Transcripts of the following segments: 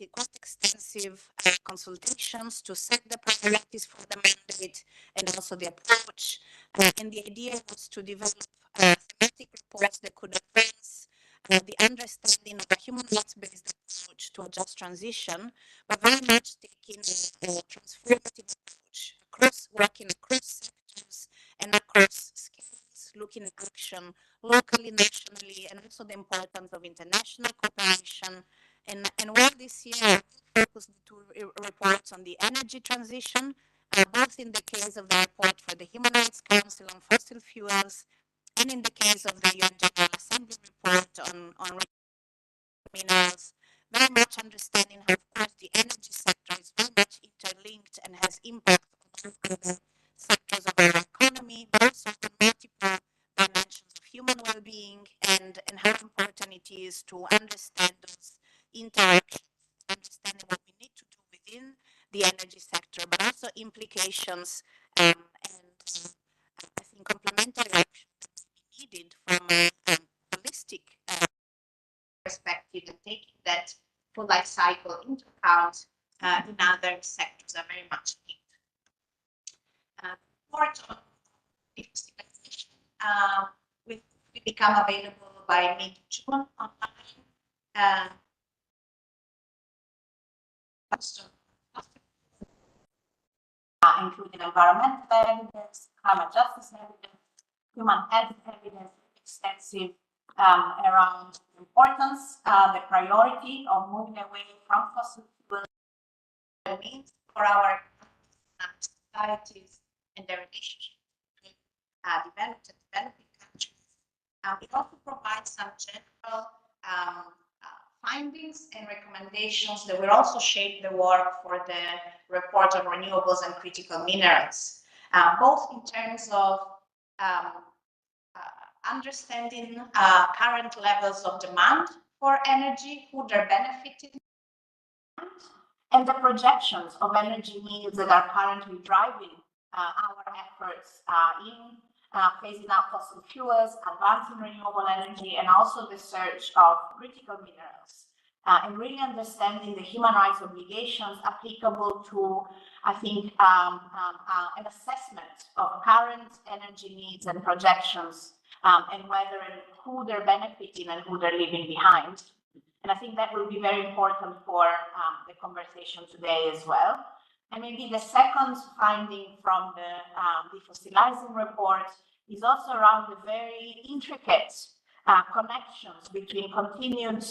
conducted quite extensive consultations to set the priorities for the mandate and also the approach. And the idea was to develop thematic reports that could advance the understanding of a human rights-based approach to a just transition, but very much taking a transformative approach, working across sectors and across scales, looking at action locally, nationally, and also the importance of international cooperation. And while this year focused the two reports on the energy transition, both in the case of the report for the Human Rights Council on fossil fuels, and in the case of the UN General Assembly report on minerals, very much understanding how, of course, the energy sector is very much interlinked and has impact on all other sectors of our economy, but also on multiple dimensions of human well-being, and how important it is to understand those interactions, understanding what we need to do within the energy sector, but also implications and I think complementary action that we needed from a holistic perspective, and taking that full life cycle into account in other sectors are very much needed. Report on deforestation will become available by mid-June online. Including environmental evidence, climate justice evidence, human health evidence, extensive around the importance, the priority of moving away from fossil fuels, the means for our societies and their relationship between developed and developing countries. It also provides some general findings and recommendations that will also shape the work for the report on renewables and critical minerals, both in terms of understanding current levels of demand for energy, who they're benefiting, and the projections of energy needs that are currently driving our efforts in phasing out fossil fuels, advancing renewable energy, and also the search of critical minerals, and really understanding the human rights obligations applicable to, I think, an assessment of current energy needs and projections, and whether and who they're benefiting and who they're leaving behind. And I think that will be very important for the conversation today as well. And maybe the second finding from the defossilizing report is also around the very intricate connections between continued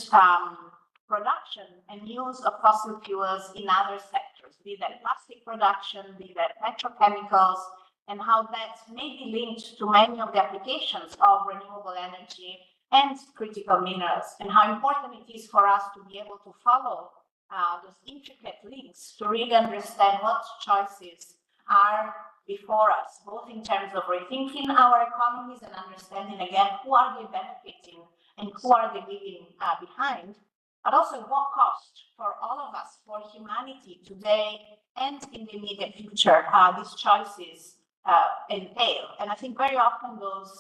production and use of fossil fuels in other sectors, be that plastic production, be that petrochemicals, and how that may be linked to many of the applications of renewable energy and critical minerals, and how important it is for us to be able to follow those intricate links to really understand what choices are before us, both in terms of rethinking our economies and understanding again who are they benefiting and who are they leaving behind, but also what cost for all of us, for humanity today and in the immediate future, these choices entail. And I think very often those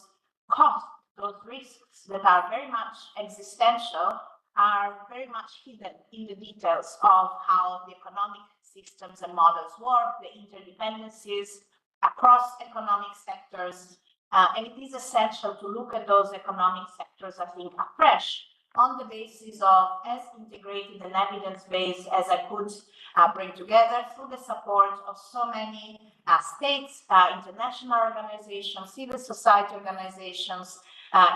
costs, those risks that are very much existential, are very much hidden in the details of how the economic systems and models work, the interdependencies across economic sectors. And it is essential to look at those economic sectors, I think, afresh on the basis of as integrated and evidence-based as I could bring together, through the support of so many states, international organizations, civil society organizations,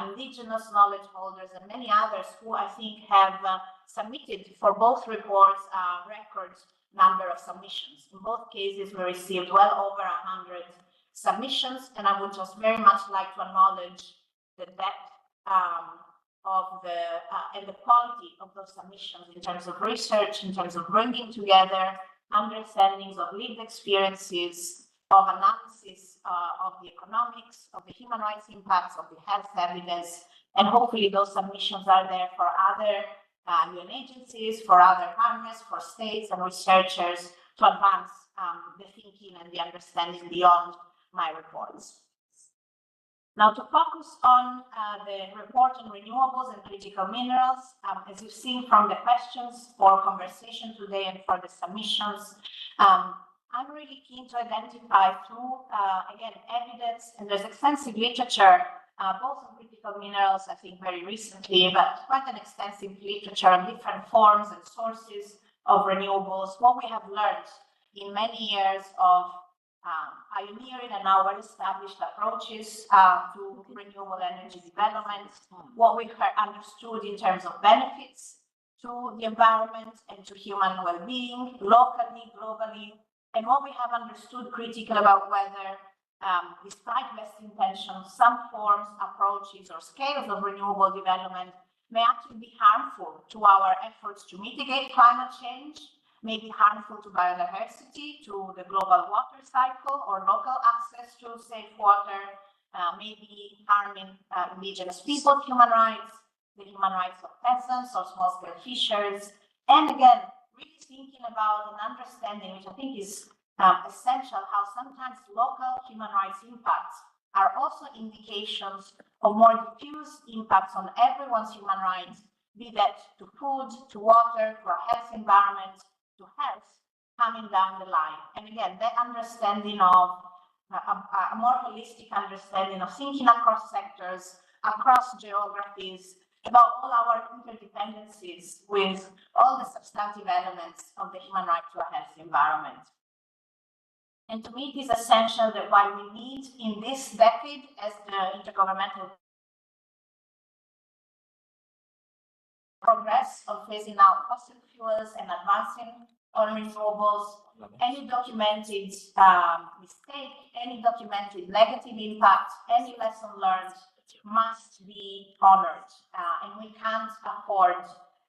indigenous knowledge holders, and many others who I think have submitted for both reports record number of submissions. In both cases, we received well over 100 submissions, and I would just very much like to acknowledge the depth of and the quality of those submissions in terms of research, in terms of bringing together understandings of lived experiences, of analysis of the economics, of the human rights impacts, of the health evidence, and hopefully those submissions are there for other UN agencies, for other partners, for states and researchers to advance the thinking and the understanding beyond my reports. Now, to focus on the report on renewables and critical minerals, as you've seen from the questions for conversation today and for the submissions, I'm really keen to identify through, again, evidence, and there's extensive literature, both on critical minerals, I think very recently, but quite an extensive literature on different forms and sources of renewables, what we have learned in many years of pioneering and now well-established approaches to renewable energy development, what we understood in terms of benefits to the environment and to human well-being, locally, globally, and what we have understood critical about whether, despite best intentions, some forms, approaches, or scales of renewable development may actually be harmful to our efforts to mitigate climate change, may be harmful to biodiversity, to the global water cycle, or local access to safe water, may be harming indigenous people, human rights, the human rights of peasants or small-scale fishers, and again, really thinking about and understanding, which I think is essential, how sometimes local human rights impacts are also indications of more diffuse impacts on everyone's human rights, be that to food, to water, to a health environment, to health coming down the line. And again, the understanding of a more holistic understanding of thinking across sectors, across geographies, about all our interdependencies with all the substantive elements of the human right to a healthy environment. And to me, it is essential that while we need in this decade, as the intergovernmental progress of phasing out fossil fuels and advancing on renewables, any documented mistake, any documented negative impact, any lesson learned must be honored. And we can't afford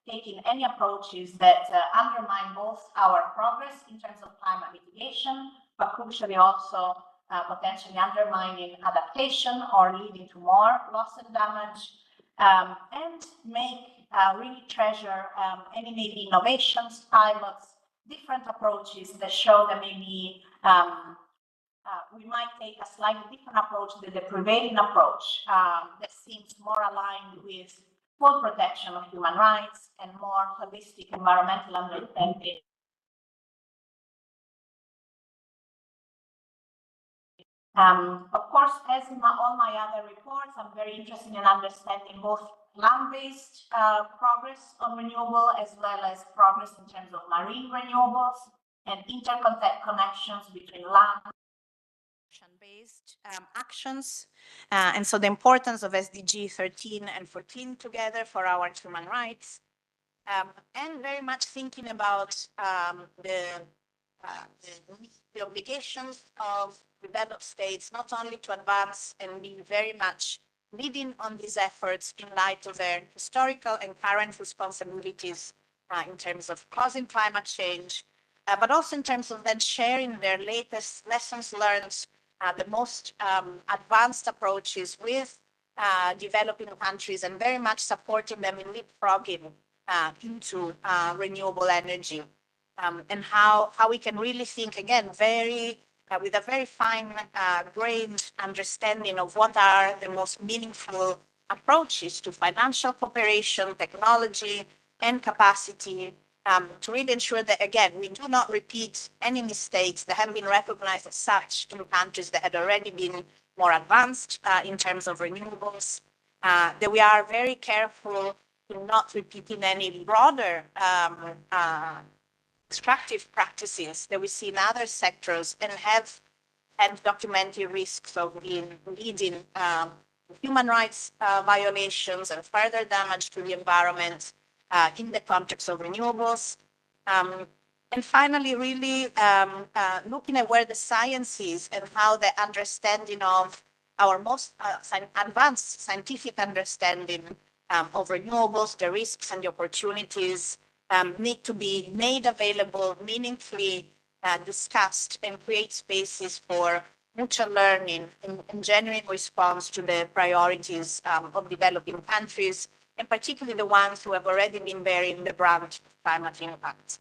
taking any approaches that undermine both our progress in terms of climate mitigation, but crucially also potentially undermining adaptation or leading to more loss and damage, and make really treasure any maybe innovations, pilots, different approaches that show that maybe we might take a slightly different approach than the prevailing approach that seems more aligned with full protection of human rights and more holistic environmental understanding. Of course, as in all my other reports, I'm very interested in understanding both land-based progress on renewable as well as progress in terms of marine renewables and interconnections between land based actions. And so the importance of SDG 13 and 14 together for our human rights. And very much thinking about the obligations of developed states, not only to advance and be very much leading on these efforts in light of their historical and current responsibilities in terms of causing climate change, but also in terms of then sharing their latest lessons learned, the most advanced approaches with developing countries and very much supporting them in leapfrogging into renewable energy. And how we can really think again with a very fine-grained understanding of what are the most meaningful approaches to financial cooperation, technology, and capacity to really ensure that, again, we do not repeat any mistakes that have been recognized as such in countries that had already been more advanced in terms of renewables, that we are very careful in not repeating any broader extractive practices that we see in other sectors and have documented risks of leading human rights violations and further damage to the environment in the context of renewables. And finally, really looking at where the science is and how the understanding of our most advanced scientific understanding of renewables, the risks and the opportunities need to be made available, meaningfully discussed, and create spaces for mutual learning and genuine response to the priorities of developing countries, and particularly the ones who have already been bearing the brunt of climate impact.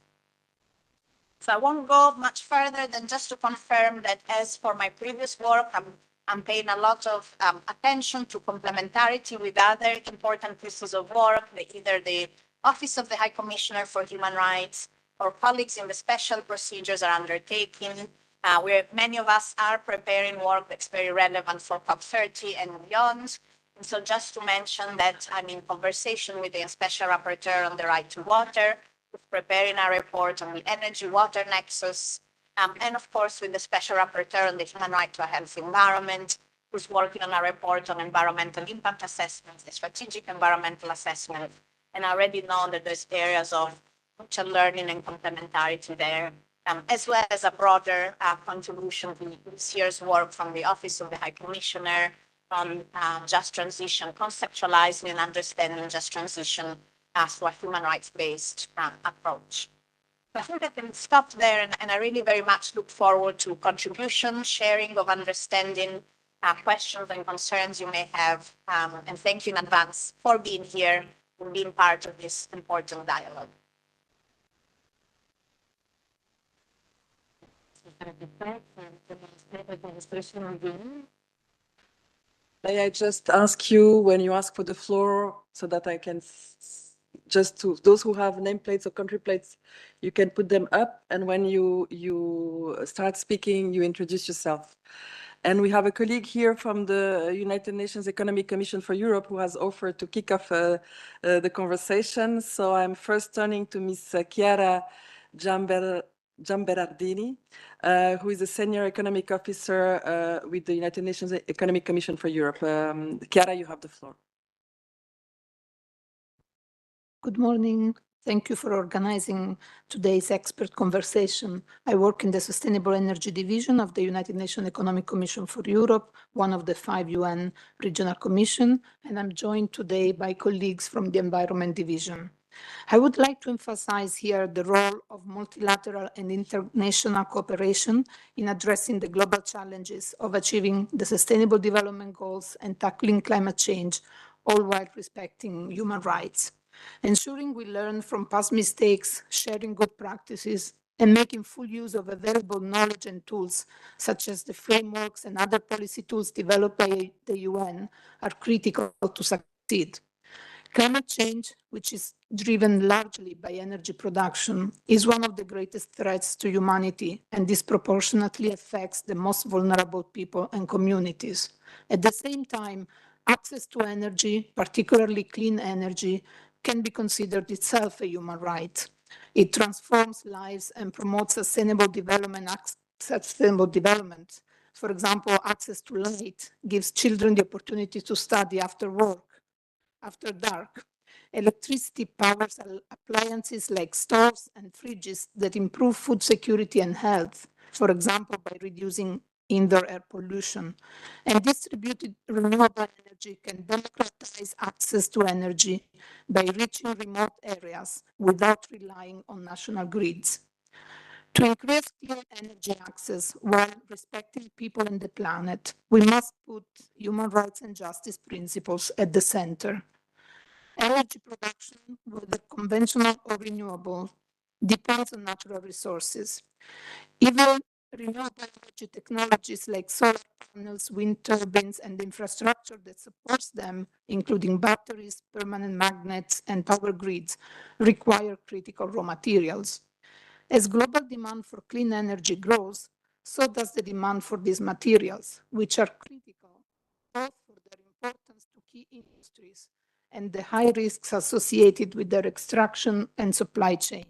So I won't go much further than just to confirm that as for my previous work, I'm I'm paying a lot of attention to complementarity with other important pieces of work, either the Office of the High Commissioner for Human Rights or colleagues in the special procedures are undertaking, where many of us are preparing work that's very relevant for COP30 and beyond. And so just to mention that I'm in conversation with the Special Rapporteur on the right to water, preparing a report on the energy-water nexus, and of course with the Special Rapporteur on the human right to a healthy environment, who's working on a report on environmental impact assessments, the strategic environmental assessment, and I already know that there's areas of mutual learning and complementarity there, as well as a broader contribution to this year's work from the Office of the High Commissioner on just transition, conceptualizing and understanding just transition as to a human rights-based approach. I think I can stop there, and I really very much look forward to contribution, sharing of understanding, questions and concerns you may have, and thank you in advance for being here and being part of this important dialogue. May I just ask you, when you ask for the floor, so that I can just to those who have nameplates or country plates, you can put them up, and when you start speaking, you introduce yourself. And we have a colleague here from the United Nations Economic Commission for Europe who has offered to kick off the conversation. So I'm first turning to Ms. Chiara Giamberardini, who is a senior economic officer with the United Nations Economic Commission for Europe. Chiara, you have the floor. Good morning. Thank you for organizing today's expert conversation. I work in the Sustainable Energy Division of the United Nations Economic Commission for Europe, one of the 5 UN regional commissions, and I'm joined today by colleagues from the Environment Division. I would like to emphasize here the role of multilateral and international cooperation in addressing the global challenges of achieving the Sustainable Development Goals and tackling climate change, all while respecting human rights. Ensuring we learn from past mistakes, sharing good practices, and making full use of available knowledge and tools, such as the frameworks and other policy tools developed by the UN, are critical to succeed. Climate change, which is driven largely by energy production, is one of the greatest threats to humanity and disproportionately affects the most vulnerable people and communities. At the same time, access to energy, particularly clean energy, can be considered itself a human right. It transforms lives and promotes sustainable development. For example, access to light gives children the opportunity to study after work, after dark. Electricity powers appliances like stoves and fridges that improve food security and health, for example, by reducing indoor air pollution. And distributed renewable energy can democratize access to energy by reaching remote areas without relying on national grids. To increase clean energy access while respecting people and the planet, we must put human rights and justice principles at the center. Energy production, whether conventional or renewable, depends on natural resources. Even renewable energy technologies like solar panels, wind turbines, and the infrastructure that supports them, including batteries, permanent magnets, and power grids, require critical raw materials. As global demand for clean energy grows, so does the demand for these materials, which are critical both for their importance to key industries and the high risks associated with their extraction and supply chains.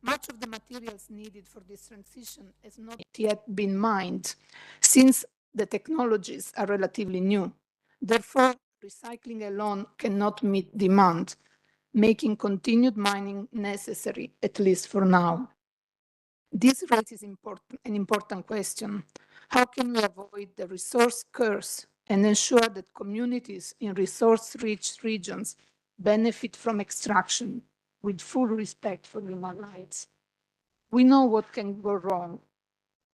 Much of the materials needed for this transition has not yet been mined, since the technologies are relatively new. Therefore, recycling alone cannot meet demand, making continued mining necessary, at least for now. This raises an important question. How can we avoid the resource curse and ensure that communities in resource-rich regions benefit from extraction with full respect for human rights? We know what can go wrong.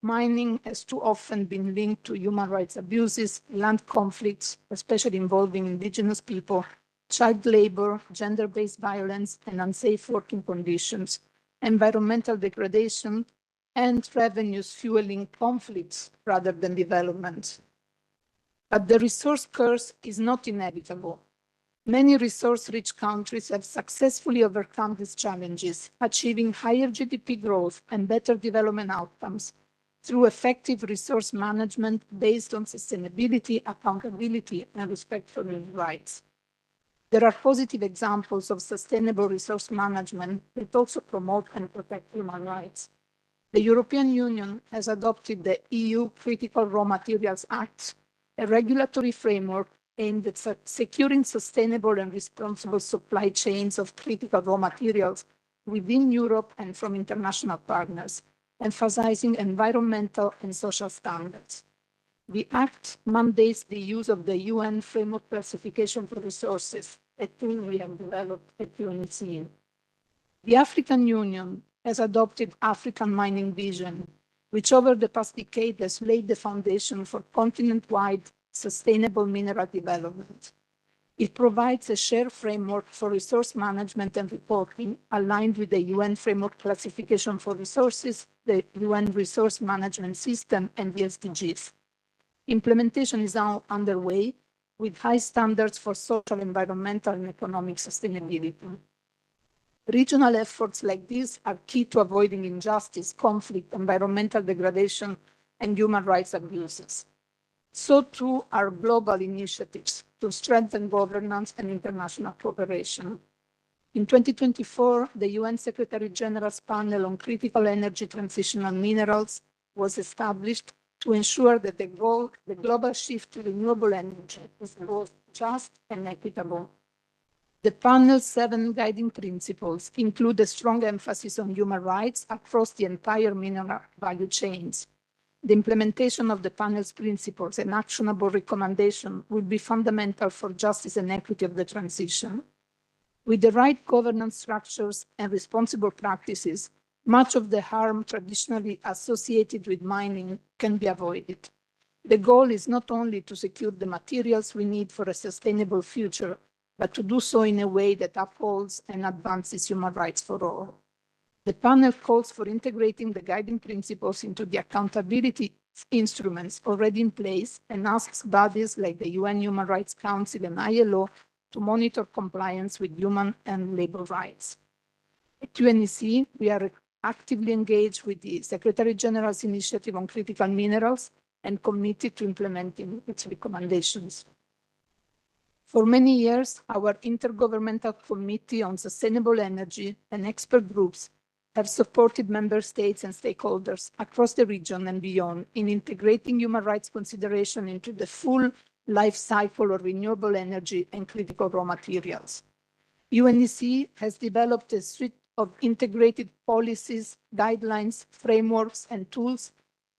Mining has too often been linked to human rights abuses, land conflicts, especially involving indigenous people, child labor, gender-based violence, and unsafe working conditions, environmental degradation, and revenues fueling conflicts rather than development. But the resource curse is not inevitable. Many resource-rich countries have successfully overcome these challenges, achieving higher GDP growth and better development outcomes through effective resource management based on sustainability, accountability, and respect for human rights. There are positive examples of sustainable resource management that also promote and protect human rights. The European Union has adopted the EU Critical Raw Materials Act, a regulatory framework aimed at securing sustainable and responsible supply chains of critical raw materials within Europe and from international partners, emphasizing environmental and social standards. The Act mandates the use of the UN Framework Classification for Resources, a tool we have developed at UNEC. The African Union has adopted African Mining Vision, which over the past decade has laid the foundation for continent-wide sustainable mineral development. It provides a shared framework for resource management and reporting aligned with the UN Framework Classification for Resources, the UN Resource Management System, and the SDGs. Implementation is now underway with high standards for social, environmental, and economic sustainability. Regional efforts like these are key to avoiding injustice, conflict, environmental degradation, and human rights abuses. So too are global initiatives to strengthen governance and international cooperation. In 2024, the UN Secretary General's panel on critical energy transitional minerals was established to ensure that the global shift to renewable energy is both just and equitable. The panel's 7 guiding principles include a strong emphasis on human rights across the entire mineral value chains. The implementation of the panel's principles and actionable recommendation will be fundamental for justice and equity of the transition. With the right governance structures and responsible practices, much of the harm traditionally associated with mining can be avoided. The goal is not only to secure the materials we need for a sustainable future, but to do so in a way that upholds and advances human rights for all. The panel calls for integrating the guiding principles into the accountability instruments already in place and asks bodies like the UN Human Rights Council and ILO to monitor compliance with human and labor rights. At UNEC, we are actively engaged with the Secretary General's Initiative on Critical Minerals and committed to implementing its recommendations. For many years, our Intergovernmental Committee on Sustainable Energy and expert groups have supported member states and stakeholders across the region and beyond in integrating human rights consideration into the full life cycle of renewable energy and critical raw materials. UNEC has developed a suite of integrated policies, guidelines, frameworks, and tools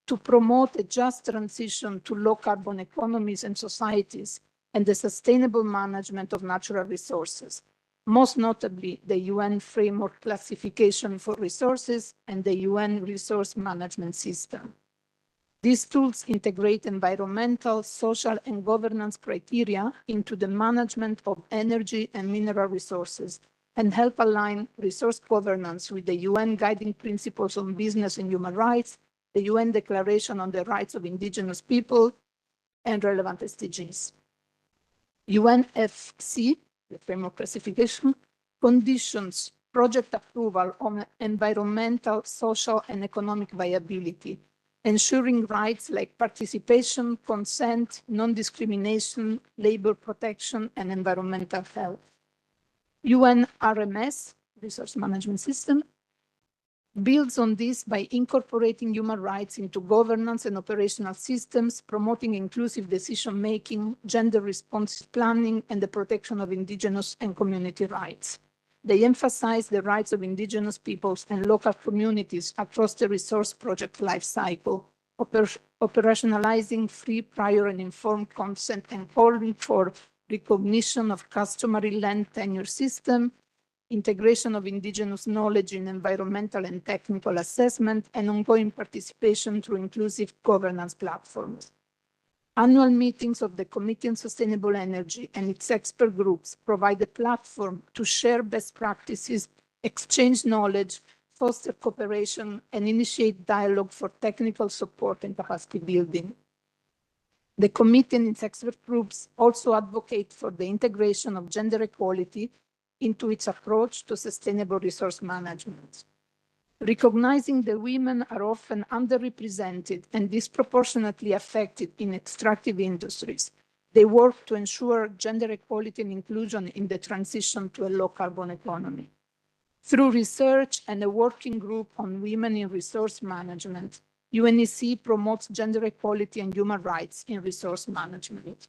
to promote a just transition to low-carbon economies and societies and the sustainable management of natural resources, most notably the UN Framework Classification for Resources and the UN Resource Management System. These tools integrate environmental, social, and governance criteria into the management of energy and mineral resources and help align resource governance with the UN Guiding Principles on Business and Human Rights, the UN Declaration on the Rights of Indigenous Peoples, and relevant SDGs. UNFC, the framework classification, conditions project approval on environmental, social, and economic viability, ensuring rights like participation, consent, non-discrimination, labor protection, and environmental health. UNRMS, Resource Management System, builds on this by incorporating human rights into governance and operational systems, promoting inclusive decision-making, gender-responsive planning, and the protection of indigenous and community rights. They emphasize the rights of indigenous peoples and local communities across the resource project lifecycle, operationalizing free, prior, and informed consent and calling for recognition of customary land tenure system, integration of indigenous knowledge in environmental and technical assessment, and ongoing participation through inclusive governance platforms. Annual meetings of the Committee on Sustainable Energy and its expert groups provide a platform to share best practices, exchange knowledge, foster cooperation, and initiate dialogue for technical support and capacity building. The committee and its expert groups also advocate for the integration of gender equality into its approach to sustainable resource management. Recognizing that women are often underrepresented and disproportionately affected in extractive industries, they work to ensure gender equality and inclusion in the transition to a low-carbon economy. Through research and a working group on women in resource management, UNEC promotes gender equality and human rights in resource management.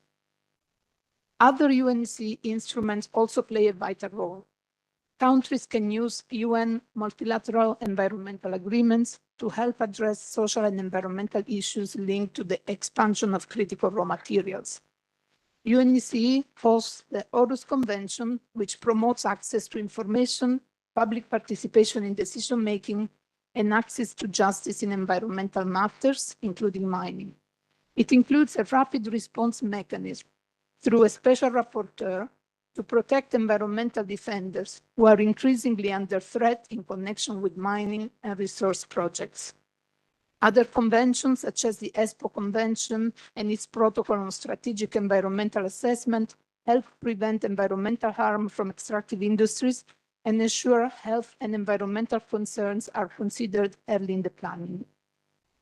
Other UNEC instruments also play a vital role. Countries can use UN multilateral environmental agreements to help address social and environmental issues linked to the expansion of critical raw materials. UNEC hosts the Aarhus Convention, which promotes access to information, public participation in decision-making, and access to justice in environmental matters, including mining. It includes a rapid response mechanism through a special rapporteur to protect environmental defenders who are increasingly under threat in connection with mining and resource projects. Other conventions, such as the ESPO Convention and its protocol on strategic environmental assessment, help prevent environmental harm from extractive industries and ensure health and environmental concerns are considered early in the planning.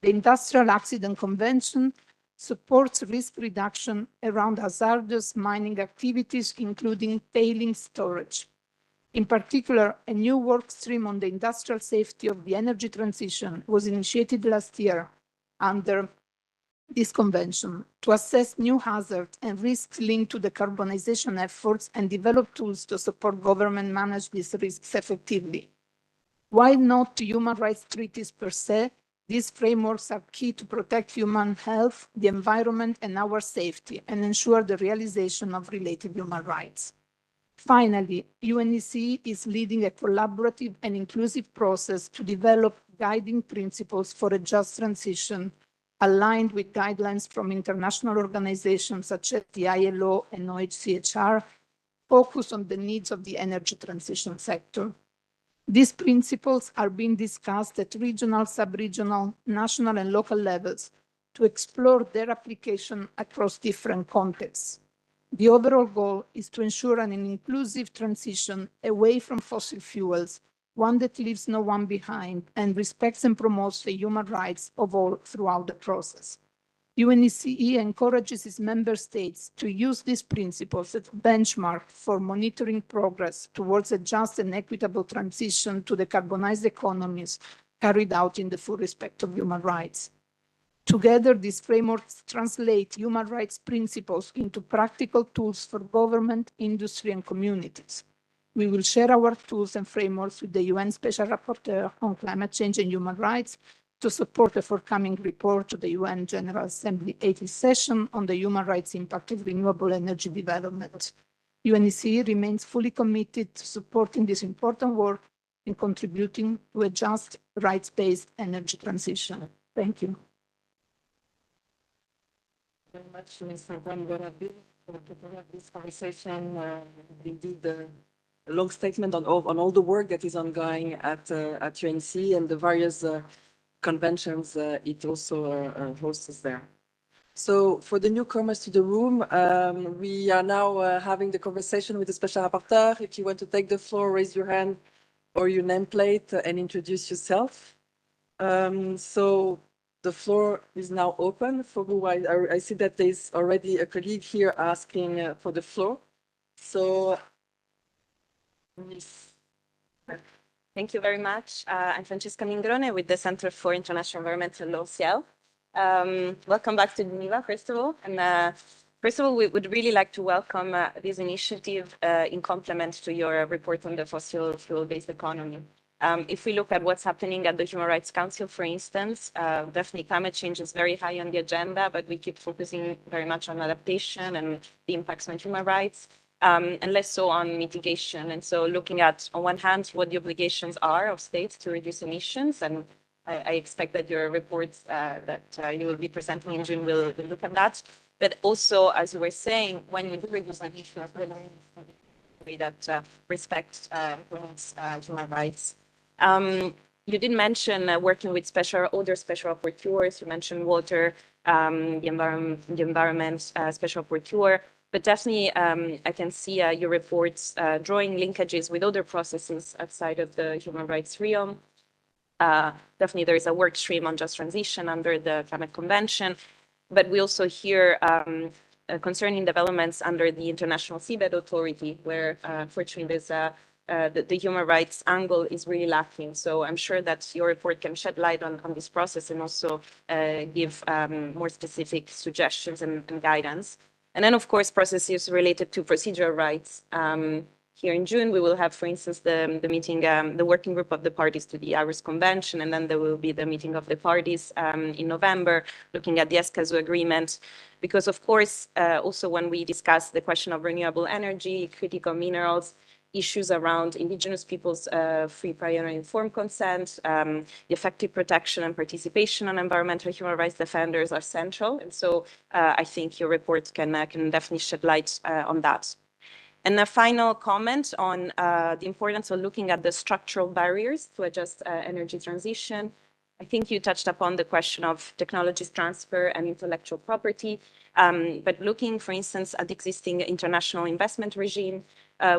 The Industrial Accident Convention supports risk reduction around hazardous mining activities, including tailings storage. In particular, a new work stream on the industrial safety of the energy transition was initiated last year under this convention to assess new hazards and risks linked to decarbonization efforts and develop tools to support government manage these risks effectively. While not human rights treaties per se, these frameworks are key to protect human health, the environment, and our safety, and ensure the realization of related human rights. Finally, UNEC is leading a collaborative and inclusive process to develop guiding principles for a just transition aligned with guidelines from international organizations such as the ILO and OHCHR, focused on the needs of the energy transition sector. These principles are being discussed at regional, sub-regional, national, and local levels to explore their application across different contexts. The overall goal is to ensure an inclusive transition away from fossil fuels, one that leaves no one behind and respects and promotes the human rights of all throughout the process. UNECE encourages its member states to use these principles as a benchmark for monitoring progress towards a just and equitable transition to decarbonized economies carried out in the full respect of human rights. Together, these frameworks translate human rights principles into practical tools for government, industry, and communities. We will share our tools and frameworks with the UN Special Rapporteur on Climate Change and Human Rights to support the forthcoming report to the UN General Assembly 80th session on the human rights impact of renewable energy development. UNECE remains fully committed to supporting this important work and contributing to a just, rights-based energy transition. Thank you. Very much, Mr. Van for this conversation. Indeed, a long statement on all the work that is ongoing at UNC and the various conventions it also hosts there. So for the newcomers to the room, we are now having the conversation with the Special Rapporteur. If you want to take the floor, raise your hand or your nameplate and introduce yourself. So the floor is now open for who I see that there's already a colleague here asking for the floor. So, yes. Thank you very much. I'm Francesca Mingrone with the Center for International Environmental Law, CIEL. Welcome back to Geneva, first of all. And first of all, we would really like to welcome this initiative in complement to your report on the fossil fuel-based economy. If we look at what's happening at the Human Rights Council, for instance, definitely climate change is very high on the agenda, but we keep focusing very much on adaptation and the impacts on human rights. And less so on mitigation. And so looking at, on one hand, what the obligations are of states to reduce emissions, and I expect that your reports that you will be presenting in June will look at that. But also, as you were saying, when you do reduce emissions, that respect human rights. You did mention working with other special rapporteurs. You mentioned water, the environment special rapporteur. But definitely, I can see your reports drawing linkages with other processes outside of the human rights realm. Definitely, there is a work stream on just transition under the Climate Convention. But we also hear concerning developments under the International Seabed Authority, where fortunately there's the human rights angle is really lacking. So I'm sure that your report can shed light on this process and also give more specific suggestions and guidance. And then, of course, processes related to procedural rights. Here in June, we will have, for instance, the meeting, the working group of the parties to the Aarhus Convention, and then there will be the meeting of the parties in November, looking at the Escazú Agreement. Because, of course, also when we discuss the question of renewable energy, critical minerals, issues around Indigenous peoples' free, prior, and informed consent, the effective protection and participation on environmental human rights defenders are central. And so I think your report can definitely shed light on that. And a final comment on the importance of looking at the structural barriers to a just energy transition. I think you touched upon the question of technologies transfer and intellectual property. But looking, for instance, at the existing international investment regime,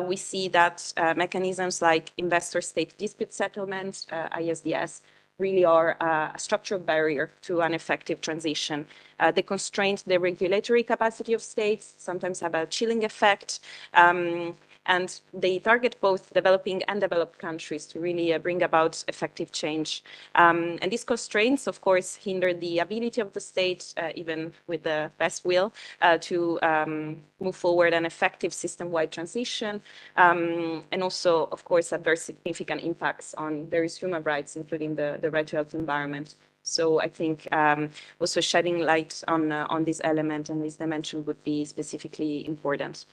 we see that mechanisms like investor-state dispute settlement, ISDS, really are a structural barrier to an effective transition. They constrain the regulatory capacity of states, sometimes have a chilling effect, and they target both developing and developed countries to really bring about effective change. And these constraints, of course, hinder the ability of the state, even with the best will, to move forward an effective system-wide transition, and also, of course, have very significant impacts on various human rights, including the right to health environment. So I think also shedding light on this element and this dimension would be specifically important.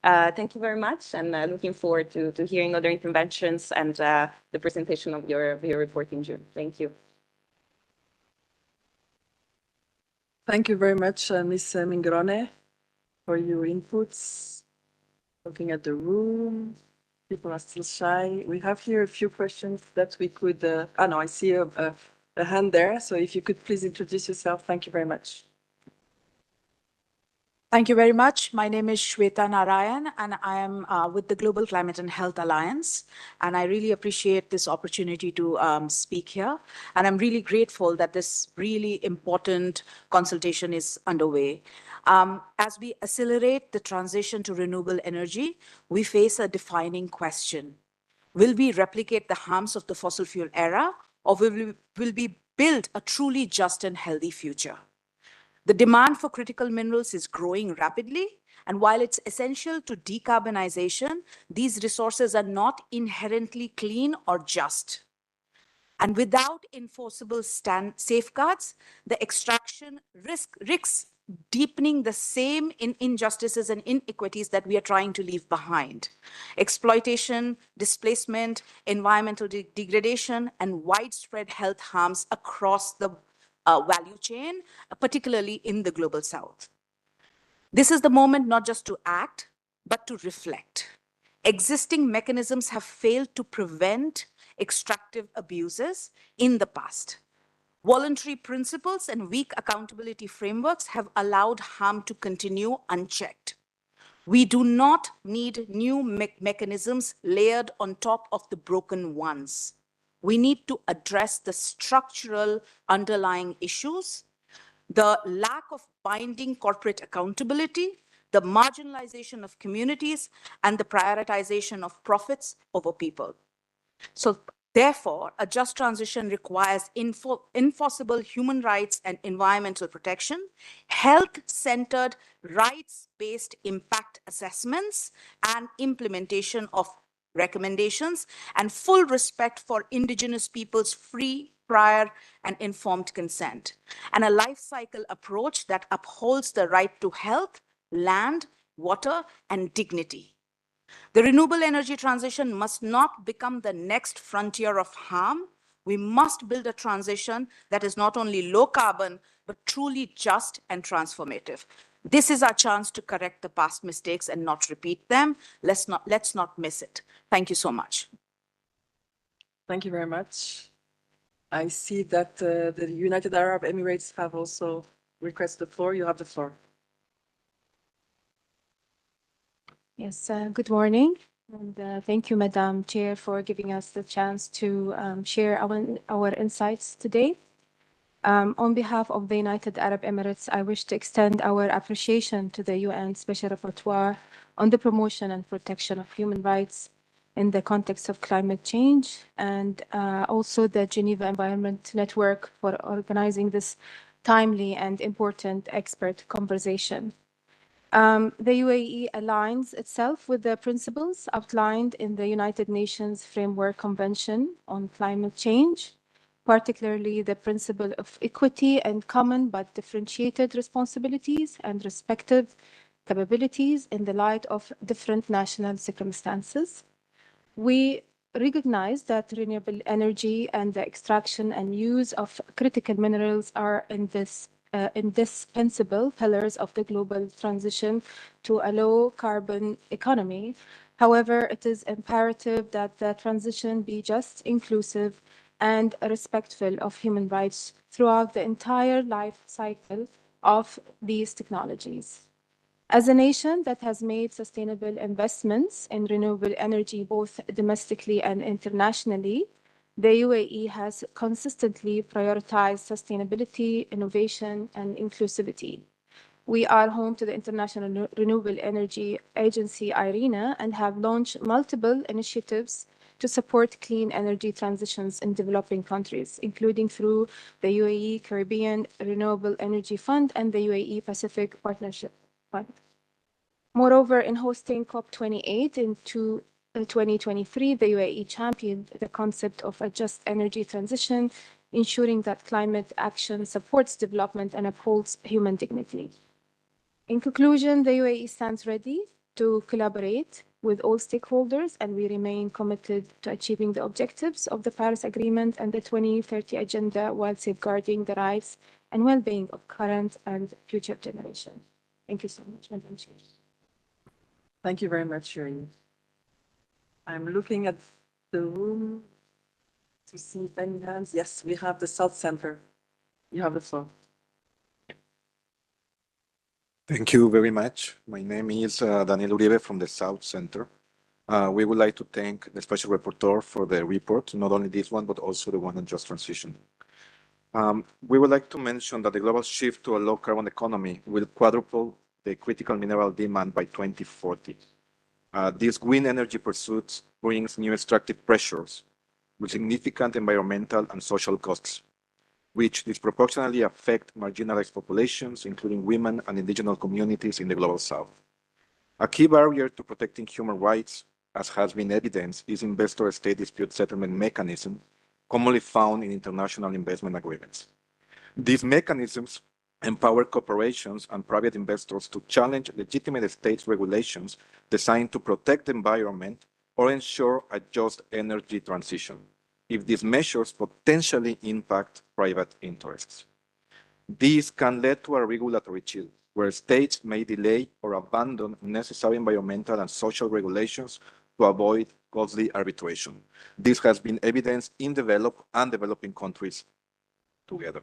Thank you very much, and looking forward to hearing other interventions and the presentation of your report in June. Thank you. Thank you very much, Ms. Mingrone, for your inputs. Looking at the room, people are still shy. We have here a few questions that we could, no, I see a hand there. So if you could please introduce yourself. Thank you very much. Thank you very much. My name is Shweta Narayan, and I am with the Global Climate and Health Alliance. And I really appreciate this opportunity to speak here. And I'm really grateful that this really important consultation is underway. As we accelerate the transition to renewable energy, we face a defining question. Will we replicate the harms of the fossil fuel era, or will we build a truly just and healthy future? The demand for critical minerals is growing rapidly, and while it's essential to decarbonization, these resources are not inherently clean or just. And without enforceable safeguards, the extraction risks deepening the same injustices and inequities that we are trying to leave behind. Exploitation, displacement, environmental degradation, and widespread health harms across the value chain, particularly in the global south. This is the moment not just to act, but to reflect. Existing mechanisms have failed to prevent extractive abuses in the past. Voluntary principles and weak accountability frameworks have allowed harm to continue unchecked. We do not need new mechanisms layered on top of the broken ones. We need to address the structural underlying issues, the lack of binding corporate accountability, the marginalization of communities, and the prioritization of profits over people. So therefore, a just transition requires enforceable human rights and environmental protection, health-centered, rights-based impact assessments, and implementation of recommendations, and full respect for Indigenous peoples' free, prior, and informed consent, and a life cycle approach that upholds the right to health, land, water, and dignity. The renewable energy transition must not become the next frontier of harm. We must build a transition that is not only low carbon, but truly just and transformative. This is our chance to correct the past mistakes and not repeat them. Let's not miss it. Thank you so much. Thank you very much. I see that the United Arab Emirates have also requested the floor. You have the floor. Yes, good morning. And thank you, Madam Chair, for giving us the chance to share our insights today. On behalf of the United Arab Emirates, I wish to extend our appreciation to the UN Special Rapporteur on the promotion and protection of human rights in the context of climate change, and also the Geneva Environment Network for organizing this timely and important expert conversation. The UAE aligns itself with the principles outlined in the United Nations Framework Convention on Climate Change, particularly the principle of equity and common but differentiated responsibilities and respective capabilities in the light of different national circumstances. We recognize that renewable energy and the extraction and use of critical minerals are indispensable pillars of the global transition to a low carbon economy. However, it is imperative that the transition be just, inclusive, and respectful of human rights throughout the entire life cycle of these technologies. As a nation that has made sustainable investments in renewable energy both domestically and internationally, the UAE has consistently prioritized sustainability, innovation, and inclusivity. We are home to the International Renewable Energy Agency, IRENA, and have launched multiple initiatives to support clean energy transitions in developing countries, including through the UAE Caribbean Renewable Energy Fund and the UAE Pacific Partnership Fund. Moreover, in hosting COP28 in 2023, the UAE championed the concept of a just energy transition, ensuring that climate action supports development and upholds human dignity. In conclusion, the UAE stands ready to collaborate with all stakeholders, and we remain committed to achieving the objectives of the Paris Agreement and the 2030 Agenda while safeguarding the rights and well-being of current and future generations. Thank you so much, Madam Chair. Thank you very much, Yuri. I'm looking at the room to see if any hands. Yes, we have the South Center. You have the floor. Thank you very much. My name is Daniel Uribe from the South Center. We would like to thank the Special Rapporteur for the report, not only this one, but also the one on just transition. We would like to mention that the global shift to a low carbon economy will quadruple the critical mineral demand by 2040. These green energy pursuits brings new extractive pressures with significant environmental and social costs, which disproportionately affect marginalized populations, including women and indigenous communities in the global south. A key barrier to protecting human rights, as has been evidenced, is investor-state dispute settlement mechanism, commonly found in international investment agreements. These mechanisms empower corporations and private investors to challenge legitimate state regulations designed to protect the environment or ensure a just energy transition, if these measures potentially impact private interests. This can lead to a regulatory chill, where states may delay or abandon necessary environmental and social regulations to avoid costly arbitration. This has been evidenced in developed and developing countries together.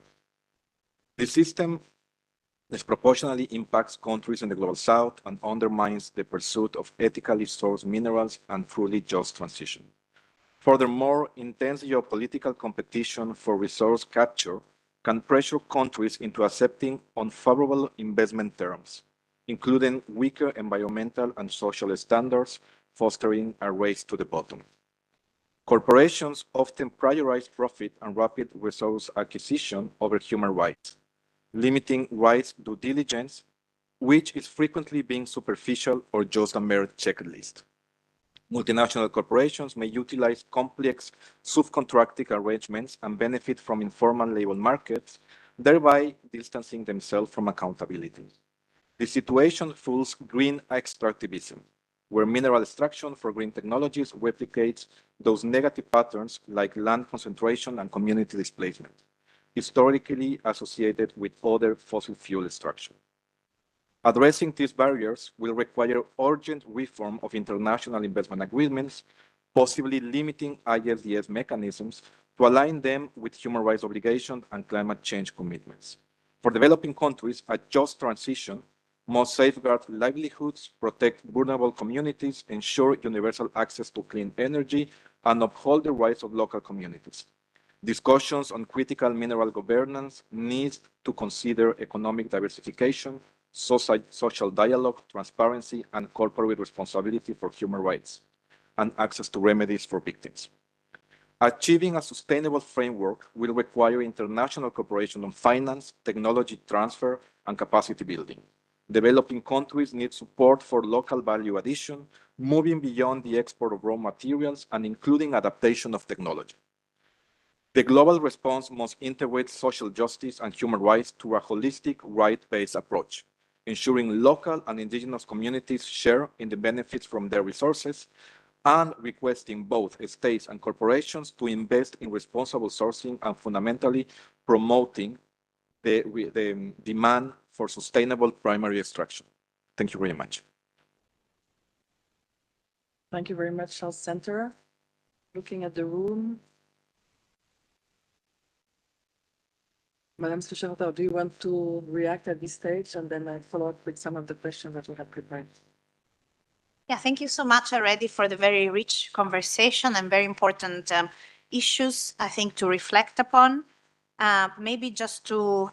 The system disproportionately impacts countries in the global south and undermines the pursuit of ethically sourced minerals and truly just transition. Furthermore, intense geopolitical competition for resource capture can pressure countries into accepting unfavorable investment terms, including weaker environmental and social standards, fostering a race to the bottom. Corporations often prioritize profit and rapid resource acquisition over human rights, limiting rights due diligence, which is frequently being superficial or just a mere checklist. Multinational corporations may utilize complex subcontracting arrangements and benefit from informal labor markets, thereby distancing themselves from accountability. The situation fuels green extractivism, where mineral extraction for green technologies replicates those negative patterns like land concentration and community displacement, historically associated with other fossil fuel extraction. Addressing these barriers will require urgent reform of international investment agreements, possibly limiting ISDS mechanisms to align them with human rights obligations and climate change commitments. For developing countries, a just transition must safeguard livelihoods, protect vulnerable communities, ensure universal access to clean energy, and uphold the rights of local communities. Discussions on critical mineral governance need to consider economic diversification, social dialogue, transparency, and corporate responsibility for human rights, and access to remedies for victims. Achieving a sustainable framework will require international cooperation on finance, technology transfer, and capacity building. Developing countries need support for local value addition, moving beyond the export of raw materials and including adaptation of technology. The global response must integrate social justice and human rights through a holistic, right-based approach, ensuring local and indigenous communities share in the benefits from their resources, and requesting both states and corporations to invest in responsible sourcing and fundamentally promoting the demand for sustainable primary extraction. Thank you very much. Thank you very much, South Center. Looking at the room. Madam Special Rapporteur, do you want to react at this stage? And then I follow up with some of the questions that we have prepared. Yeah, thank you so much already for the very rich conversation and very important issues, I think, to reflect upon. Maybe just to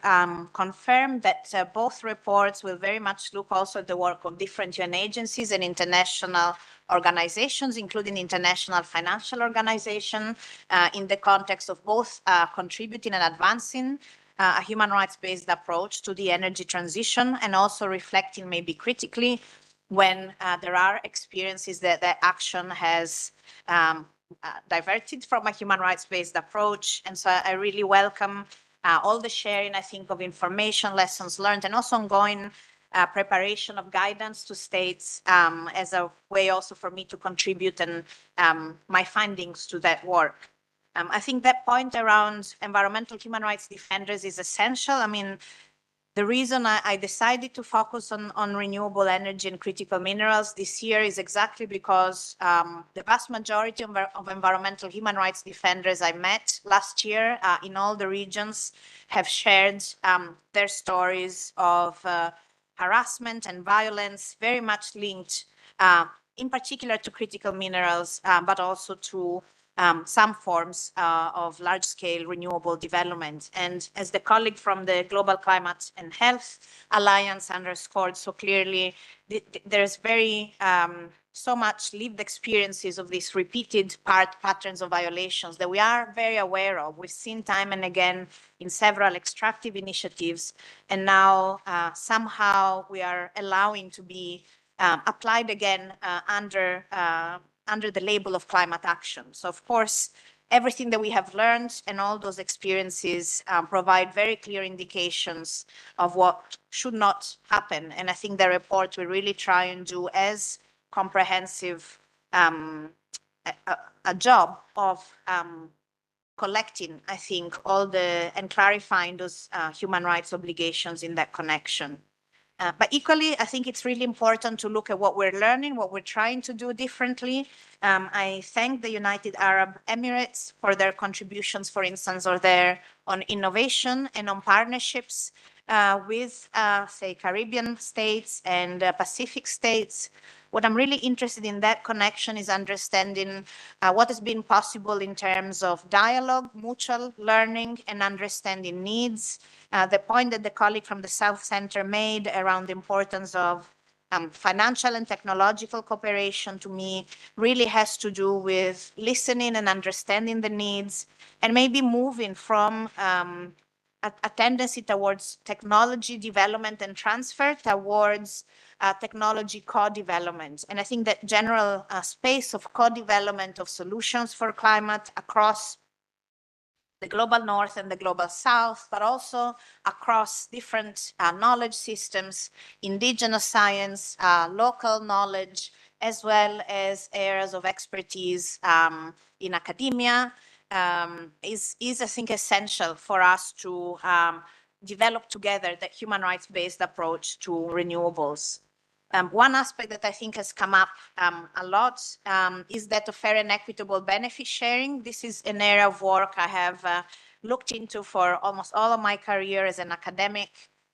confirm that both reports will very much look also at the work of different UN agencies and international organizations, including International Financial Organization, in the context of both contributing and advancing a human rights-based approach to the energy transition, and also reflecting maybe critically when there are experiences that the action has diverted from a human rights-based approach. And so I really welcome all the sharing, I think, of information, lessons learned, and also ongoing preparation of guidance to states as a way also for me to contribute and my findings to that work. I think that point around environmental human rights defenders is essential. I mean, the reason I decided to focus on renewable energy and critical minerals this year is exactly because the vast majority of environmental human rights defenders I met last year in all the regions have shared their stories of harassment and violence, very much linked in particular to critical minerals, but also to some forms of large-scale renewable development. And as the colleague from the Global Climate and Health Alliance underscored so clearly, there's very so much lived experiences of these repeated patterns of violations that we are very aware of. We've seen time and again in several extractive initiatives, and now somehow we are allowing to be applied again under the label of climate action. So of course, everything that we have learned and all those experiences provide very clear indications of what should not happen. And I think the report will really try and do as comprehensive a job of collecting, I think, all the and clarifying those human rights obligations in that connection. But equally, I think it's really important to look at what we're learning, what we're trying to do differently. I thank the United Arab Emirates for their contributions, for instance, or their on innovation and on partnerships with, say, Caribbean states and Pacific states. What I'm really interested in that connection is understanding what has been possible in terms of dialogue, mutual learning, and understanding needs. The point that the colleague from the South Center made around the importance of financial and technological cooperation, to me, really has to do with listening and understanding the needs, and maybe moving from a tendency towards technology development and transfer towards technology co-development. And I think that general space of co-development of solutions for climate across the global north and the global south, but also across different knowledge systems, indigenous science, local knowledge, as well as areas of expertise in academia, is I think, essential for us to develop together that human rights-based approach to renewables. One aspect that I think has come up a lot is that of fair and equitable benefit sharing. This is an area of work I have looked into for almost all of my career as an academic.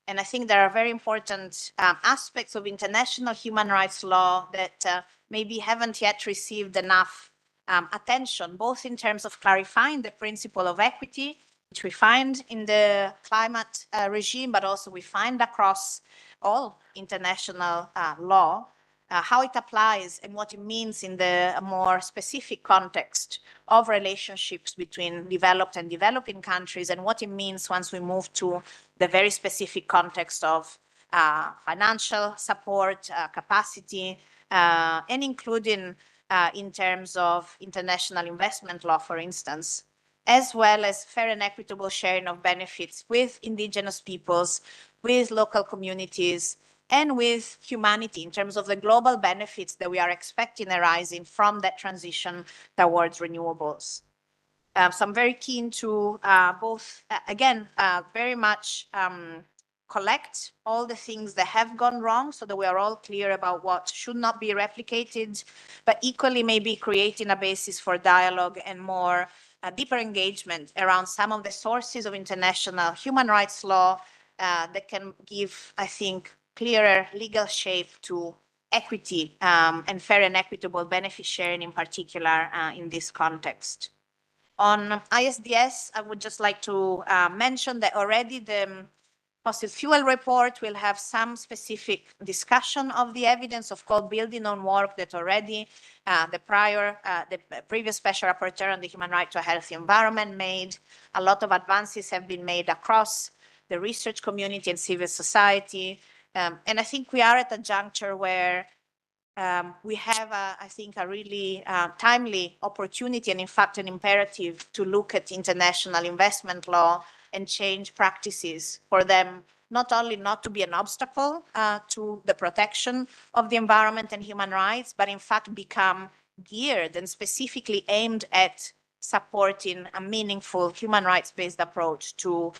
And I think there are very important aspects of international human rights law that maybe haven't yet received enough attention, both in terms of clarifying the principle of equity, which we find in the climate regime, but also we find across all international law, how it applies and what it means in the more specific context of relationships between developed and developing countries, and what it means once we move to the very specific context of financial support, capacity, and including in terms of international investment law, for instance, as well as fair and equitable sharing of benefits with indigenous peoples, with local communities, and with humanity in terms of the global benefits that we are expecting arising from that transition towards renewables. So I'm very keen to both, again, very much collect all the things that have gone wrong so that we are all clear about what should not be replicated, but equally maybe creating a basis for dialogue and more deeper engagement around some of the sources of international human rights law that can give, I think, clearer legal shape to equity and fair and equitable benefit sharing in particular in this context. On ISDS, I would just like to mention that already the fossil fuel report will have some specific discussion of the evidence, of course, building on work that already the previous special rapporteur on the human right to a healthy environment made. A lot of advances have been made across the research community and civil society. And I think we are at a juncture where we have, I think, a really timely opportunity and, in fact, an imperative to look at international investment law and change practices for them, not only not to be an obstacle to the protection of the environment and human rights, but in fact become geared and specifically aimed at supporting a meaningful human rights-based approach to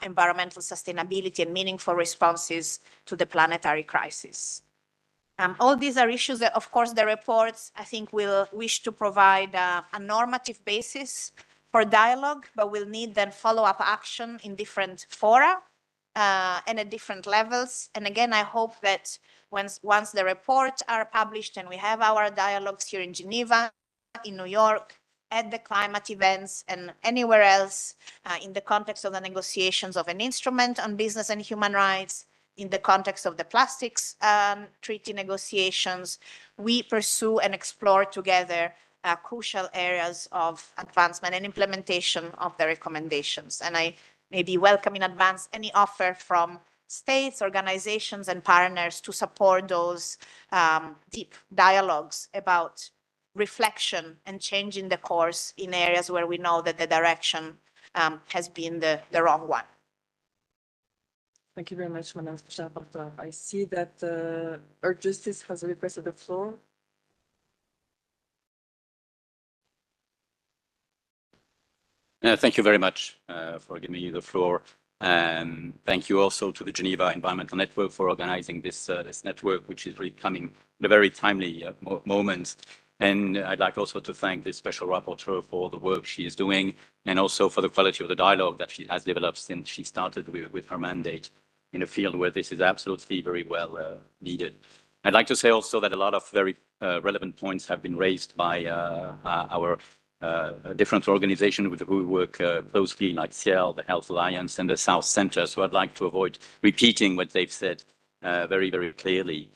environmental sustainability and meaningful responses to the planetary crisis. All these are issues that, of course, the reports, I think, will wish to provide a normative basis for dialogue, but will need then follow-up action in different fora and at different levels. And again, I hope that once the reports are published and we have our dialogues here in Geneva, in New York, at the climate events and anywhere else in the context of the negotiations of an instrument on business and human rights, in the context of the plastics treaty negotiations, we pursue and explore together crucial areas of advancement and implementation of the recommendations. And I maybe welcome in advance any offer from states, organizations, and partners to support those deep dialogues about reflection and changing the course in areas where we know that the direction has been the wrong one. Thank you very much, Madam Special Rapporteur. I see that Earth Justice has requested the floor. Thank you very much for giving me the floor. Thank you also to the Geneva Environment Network for organizing this network, which is really coming at a very timely moment. And I'd like also to thank the Special Rapporteur for the work she is doing, and also for the quality of the dialogue that she has developed since she started with her mandate in a field where this is absolutely very well needed. I'd like to say also that a lot of very relevant points have been raised by our different organizations with who we work closely, like Ciel, the Health Alliance, and the South Center. So I'd like to avoid repeating what they've said very, very clearly.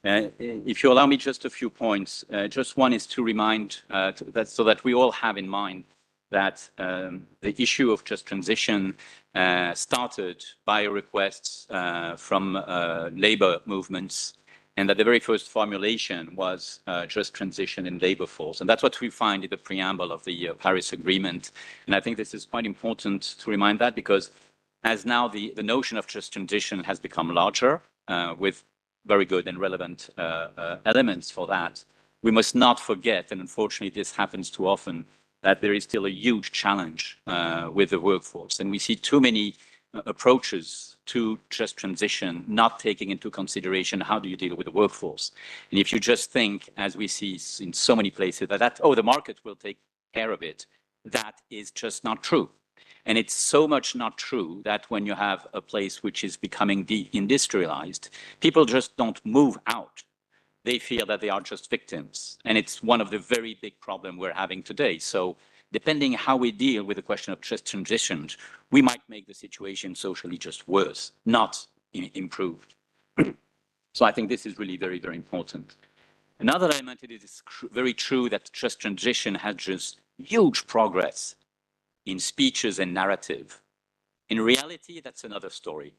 If you allow me just a few points, just one is to remind so that we all have in mind that the issue of just transition started by requests from labor movements, and that the very first formulation was just transition in labor force. And that's what we find in the preamble of the Paris Agreement. And I think this is quite important to remind that, because as now the notion of just transition has become larger with very good and relevant elements for that, we must not forget, and unfortunately this happens too often, that there is still a huge challenge with the workforce. And we see too many approaches to just transition, not taking into consideration how do you deal with the workforce. And if you just think, as we see in so many places, that oh, the market will take care of it, that is just not true. And it's so much not true that when you have a place which is becoming deindustrialized, people just don't move out. They feel that they are just victims. And it's one of the very big problems we're having today. So depending how we deal with the question of just transitions, we might make the situation socially just worse, not improved. So I think this is really very, very important. Another element, it is very true that just transition has just huge progress in speeches and narrative. In reality, that's another story.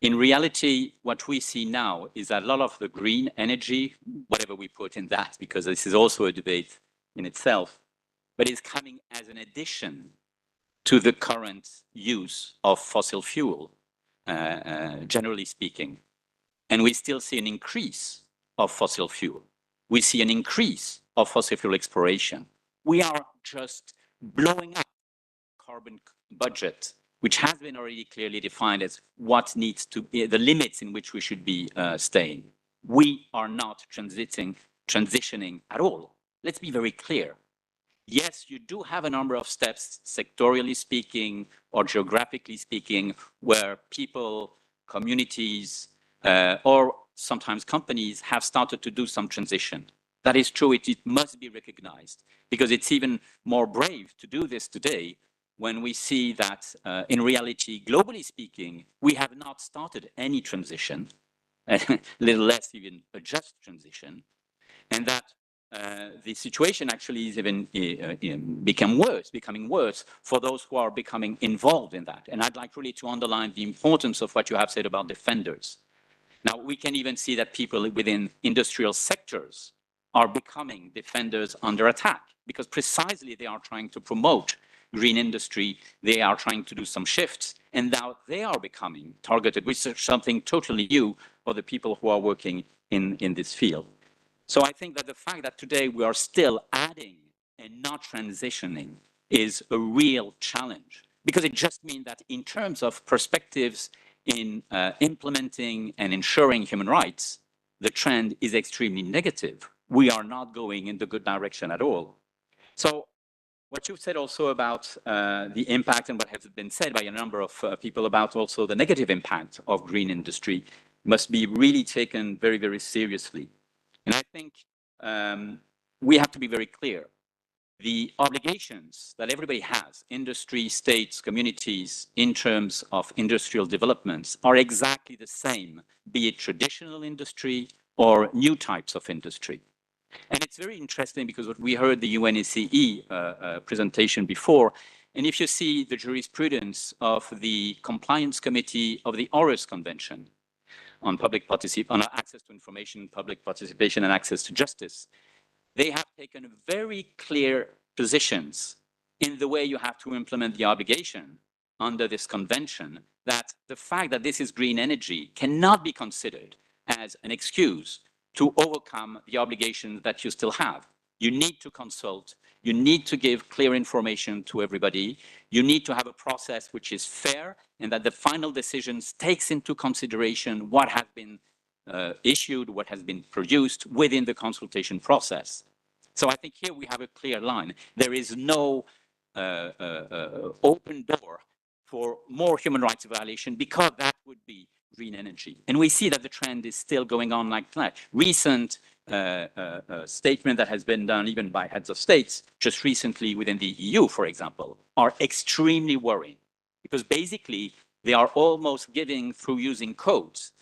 In reality, what we see now is that a lot of the green energy, whatever we put in that, because this is also a debate in itself, but is coming as an addition to the current use of fossil fuel, generally speaking. And we still see an increase of fossil fuel. We see an increase of fossil fuel exploration. We are just blowing up carbon budget, which has been already clearly defined as what needs to be the limits in which we should be staying. We are not transitioning at all. Let's be very clear. Yes, you do have a number of steps, sectorially speaking or geographically speaking, where people, communities, or sometimes companies have started to do some transition. That is true, it must be recognized, because it's even more brave to do this today when we see that in reality, globally speaking, we have not started any transition, a little less even a just transition, and that the situation actually is even becoming worse for those who are becoming involved in that. And I'd like really to underline the importance of what you have said about defenders. Now, we can even see that people within industrial sectors are becoming defenders under attack, because precisely they are trying to promote green industry, they are trying to do some shifts, and now they are becoming targeted, which is something totally new for the people who are working in this field. So I think that the fact that today we are still adding and not transitioning is a real challenge, because it just means that in terms of perspectives in implementing and ensuring human rights, the trend is extremely negative. We are not going in the good direction at all. So what you said also about the impact, and what has been said by a number of people about also the negative impact of green industry, must be really taken very, very seriously. And I think we have to be very clear. The obligations that everybody has, industry, states, communities, in terms of industrial developments, are exactly the same, be it traditional industry or new types of industry. And it's very interesting because what we heard the UNECE presentation before, and if you see the jurisprudence of the Compliance Committee of the Aarhus Convention on on access to information, public participation, and access to justice, they have taken very clear positions in the way you have to implement the obligation under this convention, that the fact that this is green energy cannot be considered as an excuse to overcome the obligations that you still have. You need to consult, you need to give clear information to everybody, you need to have a process which is fair, and that the final decisions takes into consideration what has been issued, what has been produced within the consultation process. So I think here we have a clear line. There is no open door for more human rights violation, because that would be green energy. And we see that the trend is still going on like that. Recent statement that has been done even by heads of states just recently within the EU, for example, are extremely worrying, because basically they are almost giving through using codes.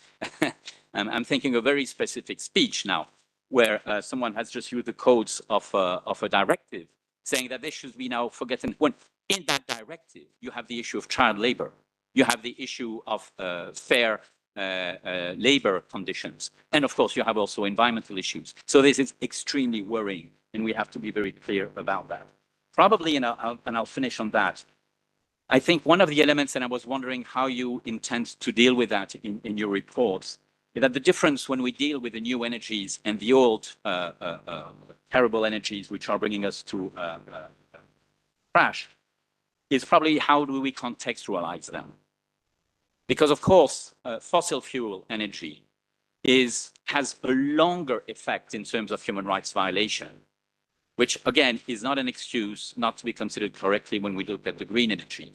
I'm thinking of a very specific speech now, where someone has just used the codes of a directive, saying that this should be now forgotten. When in that directive, you have the issue of child labor, you have the issue of fair labor conditions, and of course, you have also environmental issues. So this is extremely worrying, and we have to be very clear about that. Probably, and I'll finish on that, I think one of the elements, and I was wondering how you intend to deal with that in your reports, is that the difference when we deal with the new energies and the old terrible energies which are bringing us to crash is probably how do we contextualize them. Because of course, fossil fuel energy has a longer effect in terms of human rights violation, which again is not an excuse not to be considered correctly when we look at the green energy.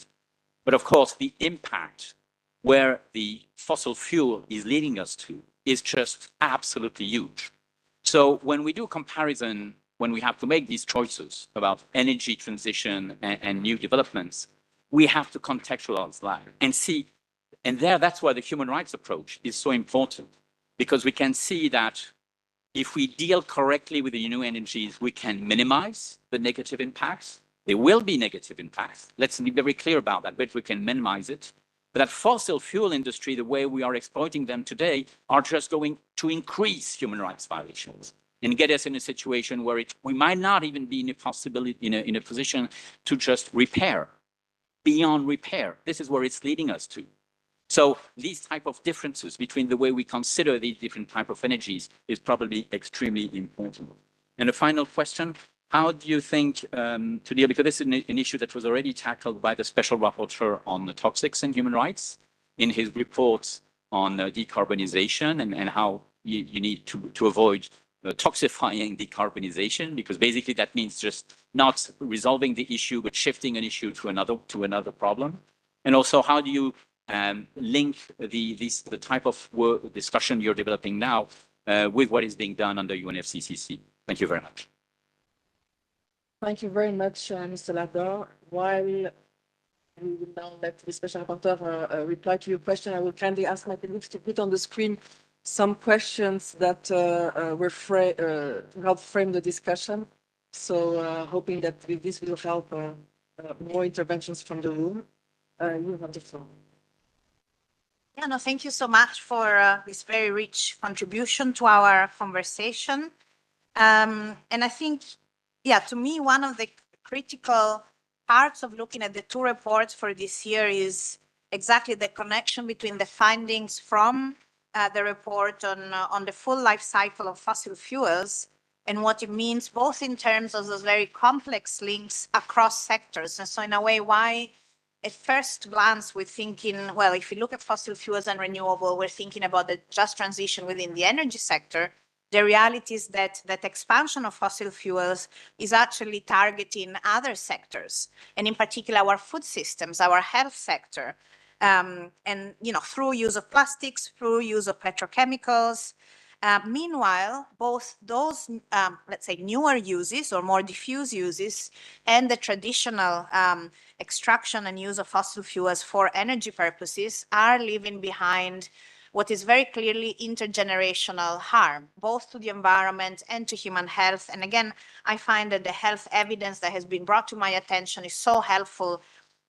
But of course, the impact where the fossil fuel is leading us to is just absolutely huge. So when we do comparison, when we have to make these choices about energy transition and new developments, we have to contextualize that and see, and that's why the human rights approach is so important, because we can see that if we deal correctly with the new energies, we can minimize the negative impacts. There will be negative impacts. Let's be very clear about that, but we can minimize it. But that fossil fuel industry, the way we are exploiting them today, are just going to increase human rights violations and get us in a situation where we might not even be in a possibility, in a position to just repair, beyond repair. This is where it's leading us to. So these type of differences between the way we consider these different type of energies is probably extremely important. And a final question, how do you think to deal, because this is an issue that was already tackled by the Special Rapporteur on the toxics and human rights in his reports on decarbonization and how you need to avoid toxifying decarbonization, because basically that means just not resolving the issue, but shifting an issue to another problem. And also, how do you link the type of work, discussion you're developing now with what is being done under UNFCCC? Thank you very much. Thank you very much, Mr. Lador. While we will now let the Special Rapporteur reply to your question, I will kindly ask my colleagues to put on the screen some questions that were to help frame the discussion. So hoping that this will help more interventions from the room. You have the floor. Yeah, no, thank you so much for this very rich contribution to our conversation. And I think, yeah, to me, one of the critical parts of looking at the two reports for this year is exactly the connection between the findings from the report on the full life cycle of fossil fuels and what it means, both in terms of those very complex links across sectors. And so in a way, why at first glance, we're thinking, well, if you look at fossil fuels and renewable, we're thinking about the just transition within the energy sector. The reality is that that expansion of fossil fuels is actually targeting other sectors, and in particular, our food systems, our health sector, and through use of plastics, through use of petrochemicals. Meanwhile, both those, let's say, newer uses or more diffuse uses and the traditional extraction and use of fossil fuels for energy purposes are leaving behind what is very clearly intergenerational harm, both to the environment and to human health. And again, I find that the health evidence that has been brought to my attention is so helpful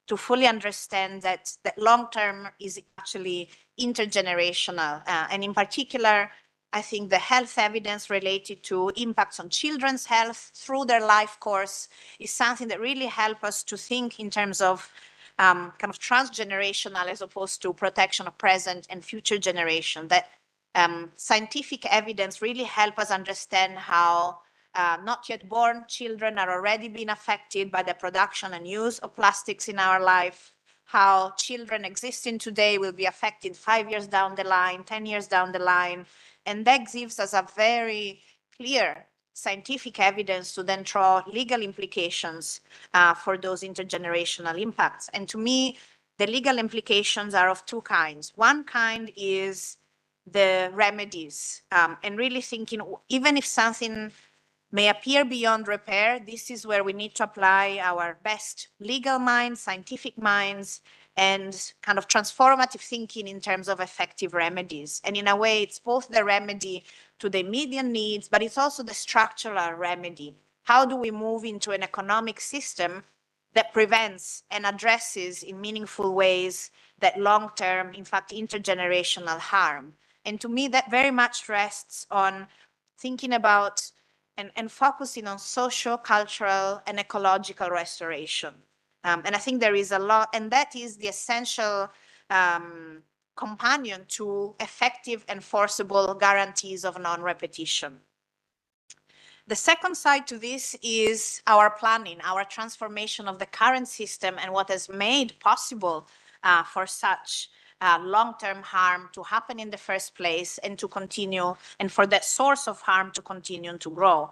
to fully understand that long-term is actually intergenerational. And in particular, I think the health evidence related to impacts on children's health through their life course is something that really helps us to think in terms of kind of transgenerational as opposed to protection of present and future generation. That scientific evidence really help us understand how not yet born children are already being affected by the production and use of plastics in our life, how children existing today will be affected 5 years down the line, 10 years down the line. And that gives us a very clear scientific evidence to then draw legal implications for those intergenerational impacts. And to me, the legal implications are of two kinds. One kind is the remedies, and really thinking, even if something may appear beyond repair, this is where we need to apply our best legal minds, scientific minds, and kind of transformative thinking in terms of effective remedies. And in a way, it's both the remedy to the immediate needs, but it's also the structural remedy. How do we move into an economic system that prevents and addresses in meaningful ways that long-term, in fact, intergenerational harm? And to me, that very much rests on thinking about and focusing on social, cultural, and ecological restoration. And I think there is a lot, and that is the essential companion to effective enforceable guarantees of non-repetition. The second side to this is our planning, our transformation of the current system and what has made possible for such long-term harm to happen in the first place and to continue, and for that source of harm to continue to grow.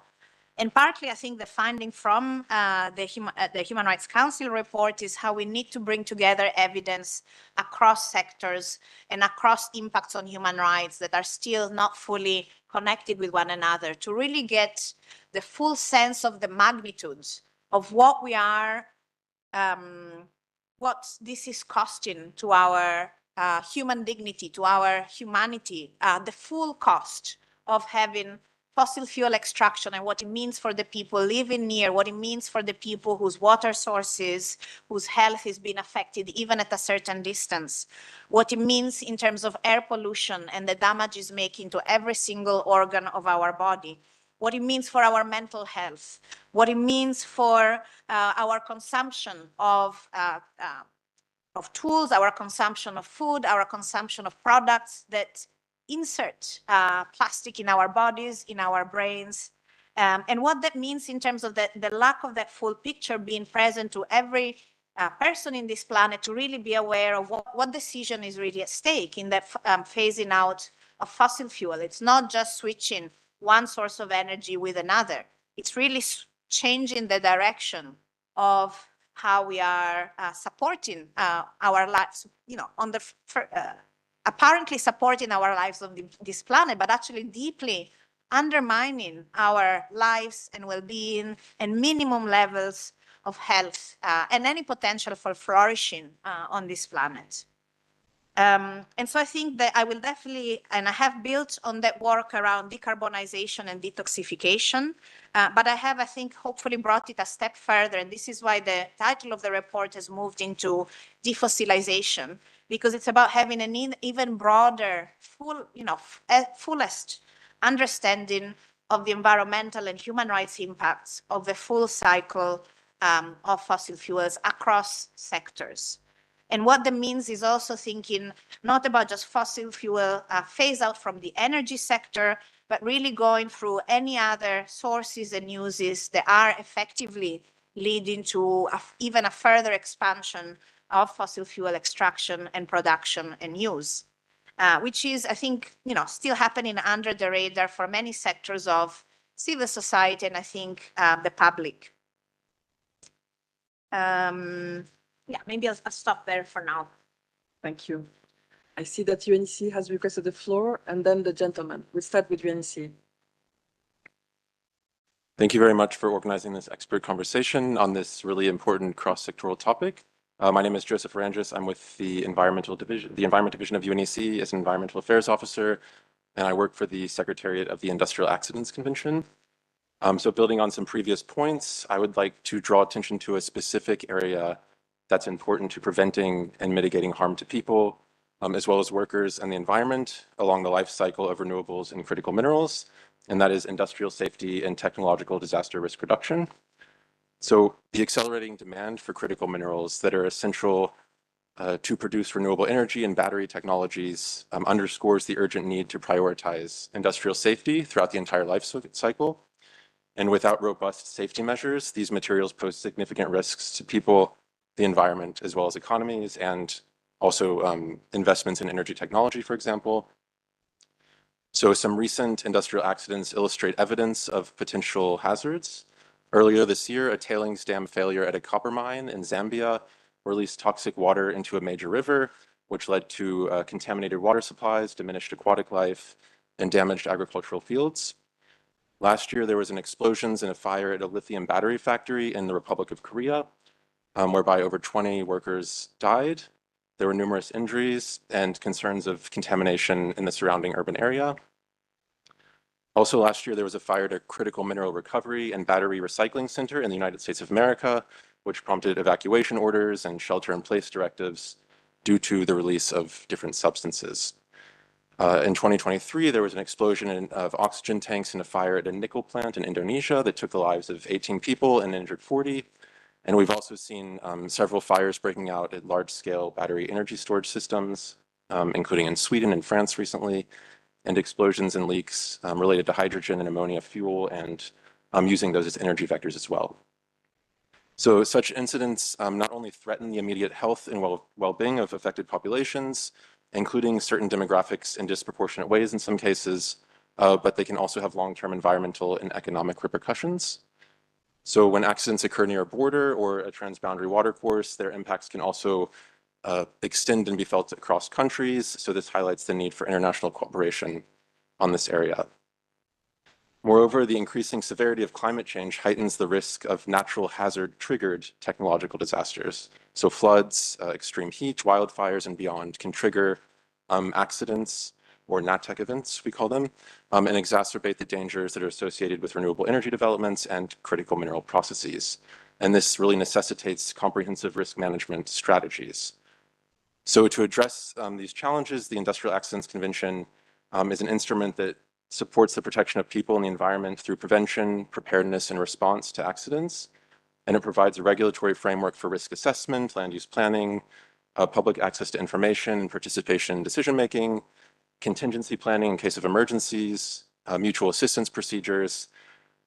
And partly, I think the finding from the Human Rights Council report is how we need to bring together evidence across sectors and across impacts on human rights that are still not fully connected with one another to really get the full sense of the magnitudes of what we are, what this is costing to our human dignity, to our humanity, the full cost of having fossil fuel extraction and what it means for the people living near, what it means for the people whose water sources, whose health is being affected even at a certain distance, what it means in terms of air pollution and the damage it's making to every single organ of our body, what it means for our mental health, what it means for our consumption of tools, our consumption of food, our consumption of products that insert plastic in our bodies, in our brains, and what that means in terms of the lack of that full picture being present to every person in this planet to really be aware of what decision is really at stake in that phasing out of fossil fuel. It's not just switching one source of energy with another. It's really changing the direction of how we are supporting our lives, on the apparently supporting our lives on this planet, but actually deeply undermining our lives and well-being and minimum levels of health and any potential for flourishing on this planet. And so I think that I will definitely, and I have built on that work around decarbonization and detoxification, but I have, I think, hopefully brought it a step further. And this is why the title of the report has moved into defossilization, because it's about having an even broader, fullest understanding of the environmental and human rights impacts of the full cycle of fossil fuels across sectors. And what that means is also thinking not about just fossil fuel phase out from the energy sector, but really going through any other sources and uses that are effectively leading to even a further expansion of fossil fuel extraction and production and use, which is, I think, still happening under the radar for many sectors of civil society and I think the public. Yeah, maybe I'll stop there for now. Thank you. I see that UNEC has requested the floor, and then the gentleman. We'll start with UNEC. Thank you very much for organizing this expert conversation on this really important cross-sectoral topic. My name is Joseph Arandris. I'm with the Environment Division of UNEC as an Environmental Affairs Officer, and I work for the Secretariat of the Industrial Accidents Convention. So building on some previous points, I would like to draw attention to a specific area that's important to preventing and mitigating harm to people, as well as workers and the environment along the life cycle of renewables and critical minerals, and that is industrial safety and technological disaster risk reduction. So the accelerating demand for critical minerals that are essential to produce renewable energy and battery technologies underscores the urgent need to prioritize industrial safety throughout the entire life cycle. And without robust safety measures, these materials pose significant risks to people, the environment, as well as economies, and also investments in energy technology, for example. So some recent industrial accidents illustrate evidence of potential hazards. Earlier this year, a tailings dam failure at a copper mine in Zambia released toxic water into a major river, which led to contaminated water supplies, diminished aquatic life, and damaged agricultural fields. Last year, there was an explosion and a fire at a lithium battery factory in the Republic of Korea, whereby over 20 workers died. There were numerous injuries and concerns of contamination in the surrounding urban area. Also last year, there was a fire at a critical mineral recovery and battery recycling center in the United States of America, which prompted evacuation orders and shelter-in-place directives due to the release of different substances. In 2023, there was an explosion of oxygen tanks in a fire at a nickel plant in Indonesia that took the lives of 18 people and injured 40. And we've also seen several fires breaking out at large-scale battery energy storage systems, including in Sweden and France recently, and explosions and leaks related to hydrogen and ammonia fuel and using those as energy vectors as well. So such incidents not only threaten the immediate health and well-being of affected populations, including certain demographics in disproportionate ways in some cases, but they can also have long-term environmental and economic repercussions. So when accidents occur near a border or a transboundary watercourse, their impacts can also extend and be felt across countries. So this highlights the need for international cooperation on this area. Moreover, the increasing severity of climate change heightens the risk of natural hazard-triggered technological disasters. So floods, extreme heat, wildfires, and beyond can trigger accidents, or NatTech events, we call them, and exacerbate the dangers that are associated with renewable energy developments and critical mineral processes. And this really necessitates comprehensive risk management strategies. So to address these challenges, the Industrial Accidents Convention is an instrument that supports the protection of people and the environment through prevention, preparedness, and response to accidents. And it provides a regulatory framework for risk assessment, land use planning, public access to information, and participation in decision-making, contingency planning in case of emergencies, mutual assistance procedures,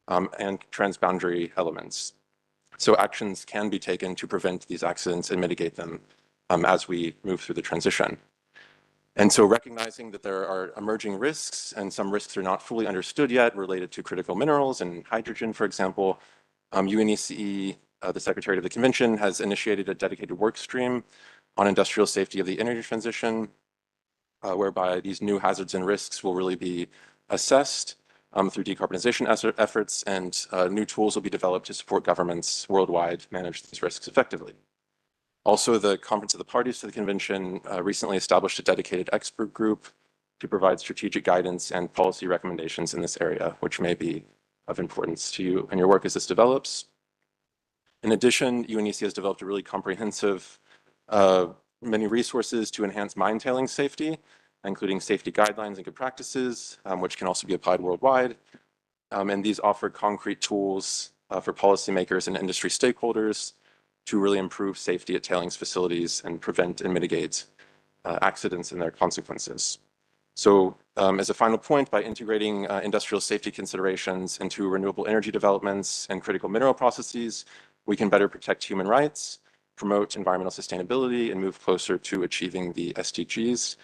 and transboundary elements. So actions can be taken to prevent these accidents and mitigate them as we move through the transition. And so recognizing that there are emerging risks, and some risks are not fully understood yet related to critical minerals and hydrogen, for example, UNECE, the Secretary of the Convention, has initiated a dedicated work stream on industrial safety of the energy transition, whereby these new hazards and risks will really be assessed through decarbonization efforts, and new tools will be developed to support governments worldwide manage these risks effectively. Also, the Conference of the Parties to the Convention recently established a dedicated expert group to provide strategic guidance and policy recommendations in this area, which may be of importance to you and your work as this develops. In addition, UNECE has developed a really comprehensive many resources to enhance mine tailing safety, including safety guidelines and good practices, which can also be applied worldwide. And these offer concrete tools for policymakers and industry stakeholders to really improve safety at tailings facilities and prevent and mitigate accidents and their consequences. So as a final point, by integrating industrial safety considerations into renewable energy developments and critical mineral processes, we can better protect human rights, promote environmental sustainability, and move closer to achieving the SDGs.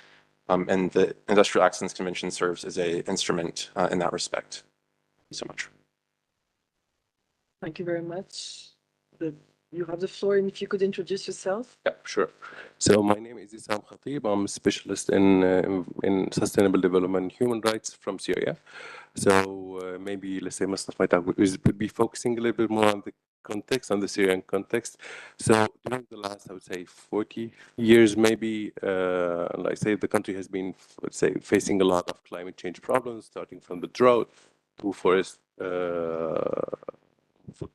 And the Industrial Accidents Convention serves as an instrument in that respect. Thank you so much. Thank you very much. You have the floor, and if you could introduce yourself. Yeah, sure. So my name is Isam Khatib. I'm a specialist in sustainable development and human rights from Syria. So maybe, let's say, most of my talk would be focusing a little bit more on the context, on the Syrian context. So during the last, I would say, 40 years, maybe, like say, the country has been, let's say, facing a lot of climate change problems, starting from the drought to forest,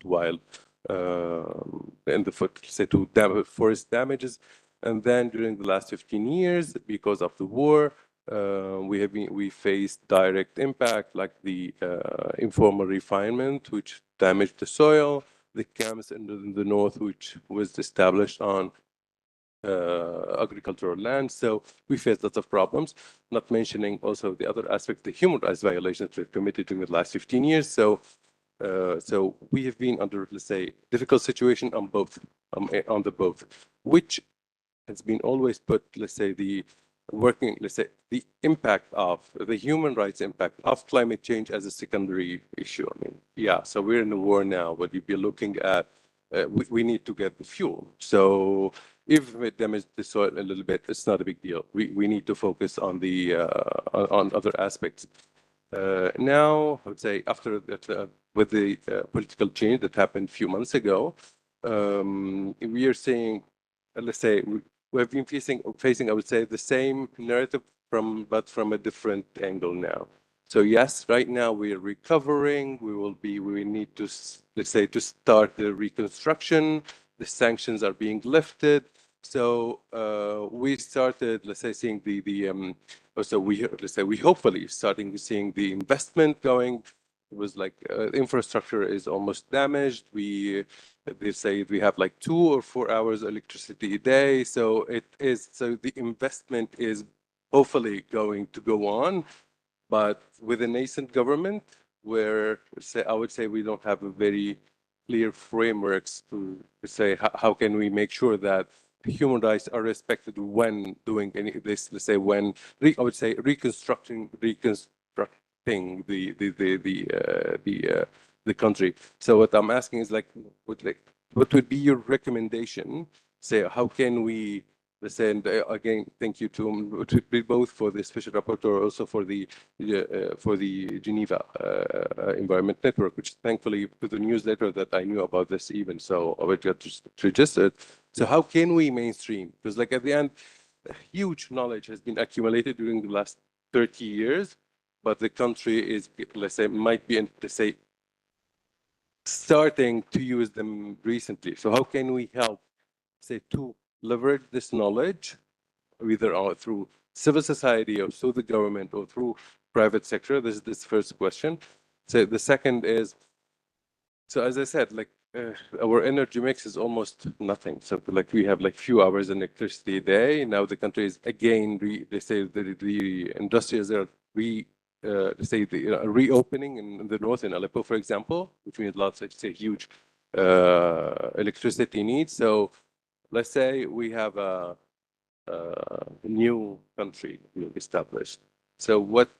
wild, and the forest damages. And then during the last 15 years, because of the war, we faced direct impact, like the informal refinement, which damaged the soil, the camps in the north, which was established on agricultural land. So we faced lots of problems, not mentioning also the other aspect, the human rights violations we've committed during the last 15 years. So we have been under, let's say, difficult situation on both, which has been always put, let's say, the impact of the human rights impact of climate change as a secondary issue. I mean, yeah, so we're in a war now, but if you're looking at, we need to get the fuel. So if it damages the soil a little bit, it's not a big deal. We need to focus on the on other aspects. Now, I would say after that, with the political change that happened a few months ago, we are seeing, let's say, we've been facing, I would say, the same narrative but from a different angle now. So yes, right now we are recovering. We need to, let's say, to start the reconstruction. The sanctions are being lifted. So we started, let's say, seeing we hopefully starting seeing the investment going. It was like infrastructure is almost damaged. They say we have like 2 or 4 hours electricity a day. So the investment is hopefully going to go on, but with a nascent government where I would say we don't have a very clear frameworks to say how can we make sure that human rights are respected when doing any this, let's say when I would say reconstructing the country. So what I'm asking is like what would be your recommendation? Say how can we, let's say, and again thank you to both for the special rapporteur, also for the Geneva Environment Network, which thankfully to the newsletter that I knew about this even, so I got just registered. So how can we mainstream? Because like at the end, huge knowledge has been accumulated during the last 30 years, but the country is, let's say, might be, let's say, starting to use them recently. So how can we help, say, to leverage this knowledge, either through civil society or through the government or through private sector? This is this first question. So the second is, so as I said, like our energy mix is almost nothing. So like we have like few hours of electricity a day. Now the country is again, they say the industries are reopening in the north, in Aleppo, for example, which means lots of, say, huge electricity needs. So let's say we have a new country established. So what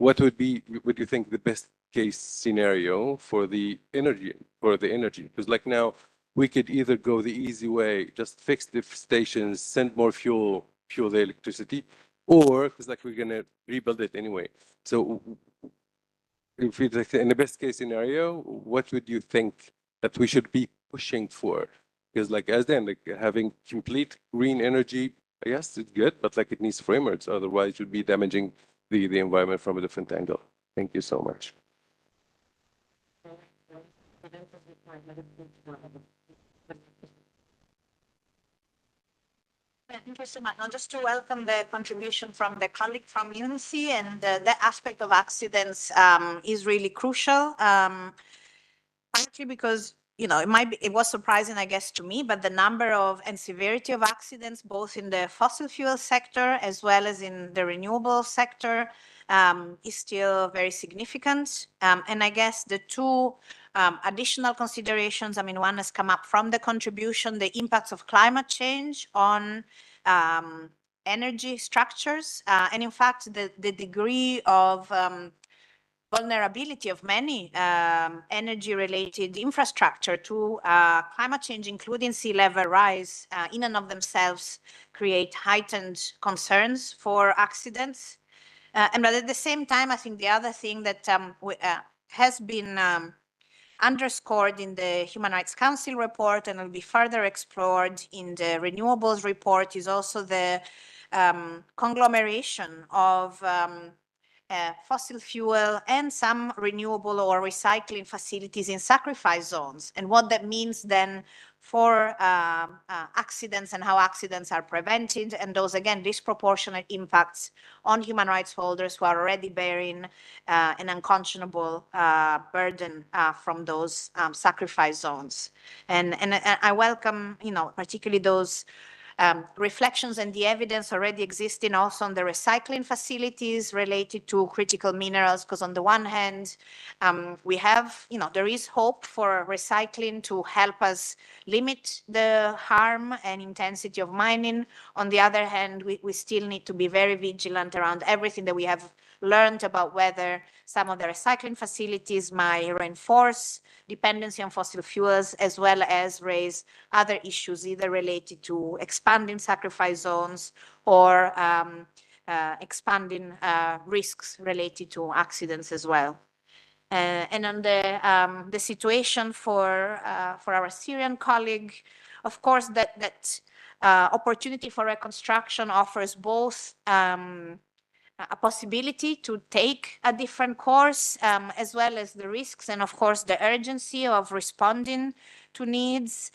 would you think the best case scenario for the energy? Because like now we could either go the easy way, just fix the stations, send more fuel the electricity, or because like we're gonna rebuild it anyway. So if it's in the best case scenario, what would you think that we should be pushing for? Because like as then like having complete green energy, yes, it's good, but like it needs frameworks. Otherwise, it would be damaging the environment from a different angle. Thank you so much. Thank you so much. Now, just to welcome the contribution from the colleague from UNC, and that aspect of accidents is really crucial. Partly because it was surprising, I guess, to me, but the number of and severity of accidents, both in the fossil fuel sector as well as in the renewable sector, is still very significant. And I guess the two additional considerations, I mean, one has come up from the contribution, the impacts of climate change on energy structures. And in fact, the degree of vulnerability of many energy-related infrastructure to climate change, including sea level rise, in and of themselves create heightened concerns for accidents. But at the same time, I think the other thing that has been underscored in the Human Rights Council report and will be further explored in the Renewables report is also the conglomeration of fossil fuel and some renewable or recycling facilities in sacrifice zones, and what that means then for accidents and how accidents are prevented, and those, again, disproportionate impacts on human rights holders who are already bearing an unconscionable burden from those sacrifice zones. And I welcome, particularly those reflections and the evidence already existing also on the recycling facilities related to critical minerals, because on the one hand, we have, there is hope for recycling to help us limit the harm and intensity of mining. On the other hand, we still need to be very vigilant around everything that we have learned about whether some of the recycling facilities might reinforce dependency on fossil fuels, as well as raise other issues, either related to expanding sacrifice zones or expanding risks related to accidents as well. And on the situation for our Syrian colleague, of course, that opportunity for reconstruction offers both a possibility to take a different course, as well as the risks and, of course, the urgency of responding to needs.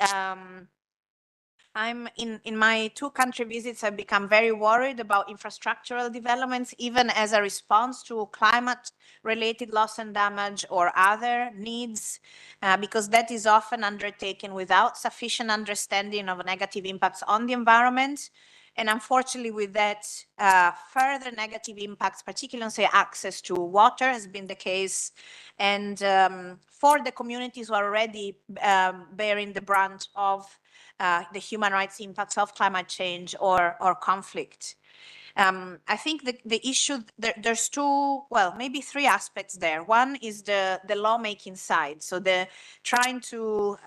I'm in my 2-country visits, I've become very worried about infrastructural developments, even as a response to climate-related loss and damage or other needs, because that is often undertaken without sufficient understanding of negative impacts on the environment. And unfortunately, with that, further negative impacts, particularly on, say, access to water has been the case. And for the communities who are already bearing the brunt of the human rights impacts of climate change or conflict. I think the issue, there's two, well, maybe three aspects there. One is the lawmaking side. So the trying to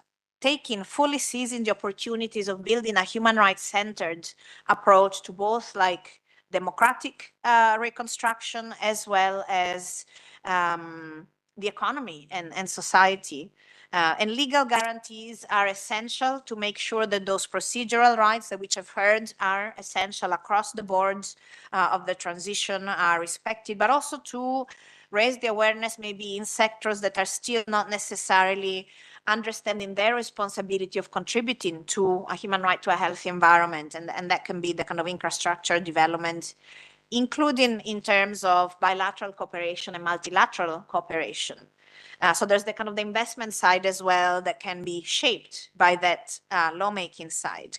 fully seizing the opportunities of building a human rights centered approach to both like democratic reconstruction as well as the economy and society. And legal guarantees are essential to make sure that those procedural rights that which I've heard are essential across the board of the transition are respected, but also to raise the awareness maybe in sectors that are still not necessarily understanding their responsibility of contributing to a human right to a healthy environment. And that can be the kind of infrastructure development, including in terms of bilateral cooperation and multilateral cooperation. So there's the kind of the investment side as well that can be shaped by that lawmaking side.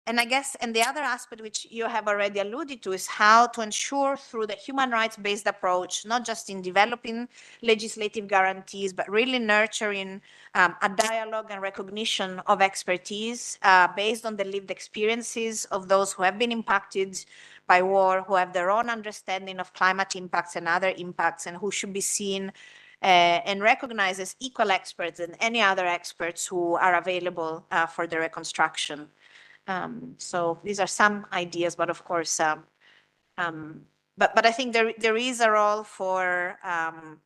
And I guess, and the other aspect which you have already alluded to is how to ensure through the human rights-based approach, not just in developing legislative guarantees, but really nurturing a dialogue and recognition of expertise based on the lived experiences of those who have been impacted by war, who have their own understanding of climate impacts and other impacts, and who should be seen and recognized as equal experts and any other experts who are available for the reconstruction. So these are some ideas, but of course, but I think there is a role for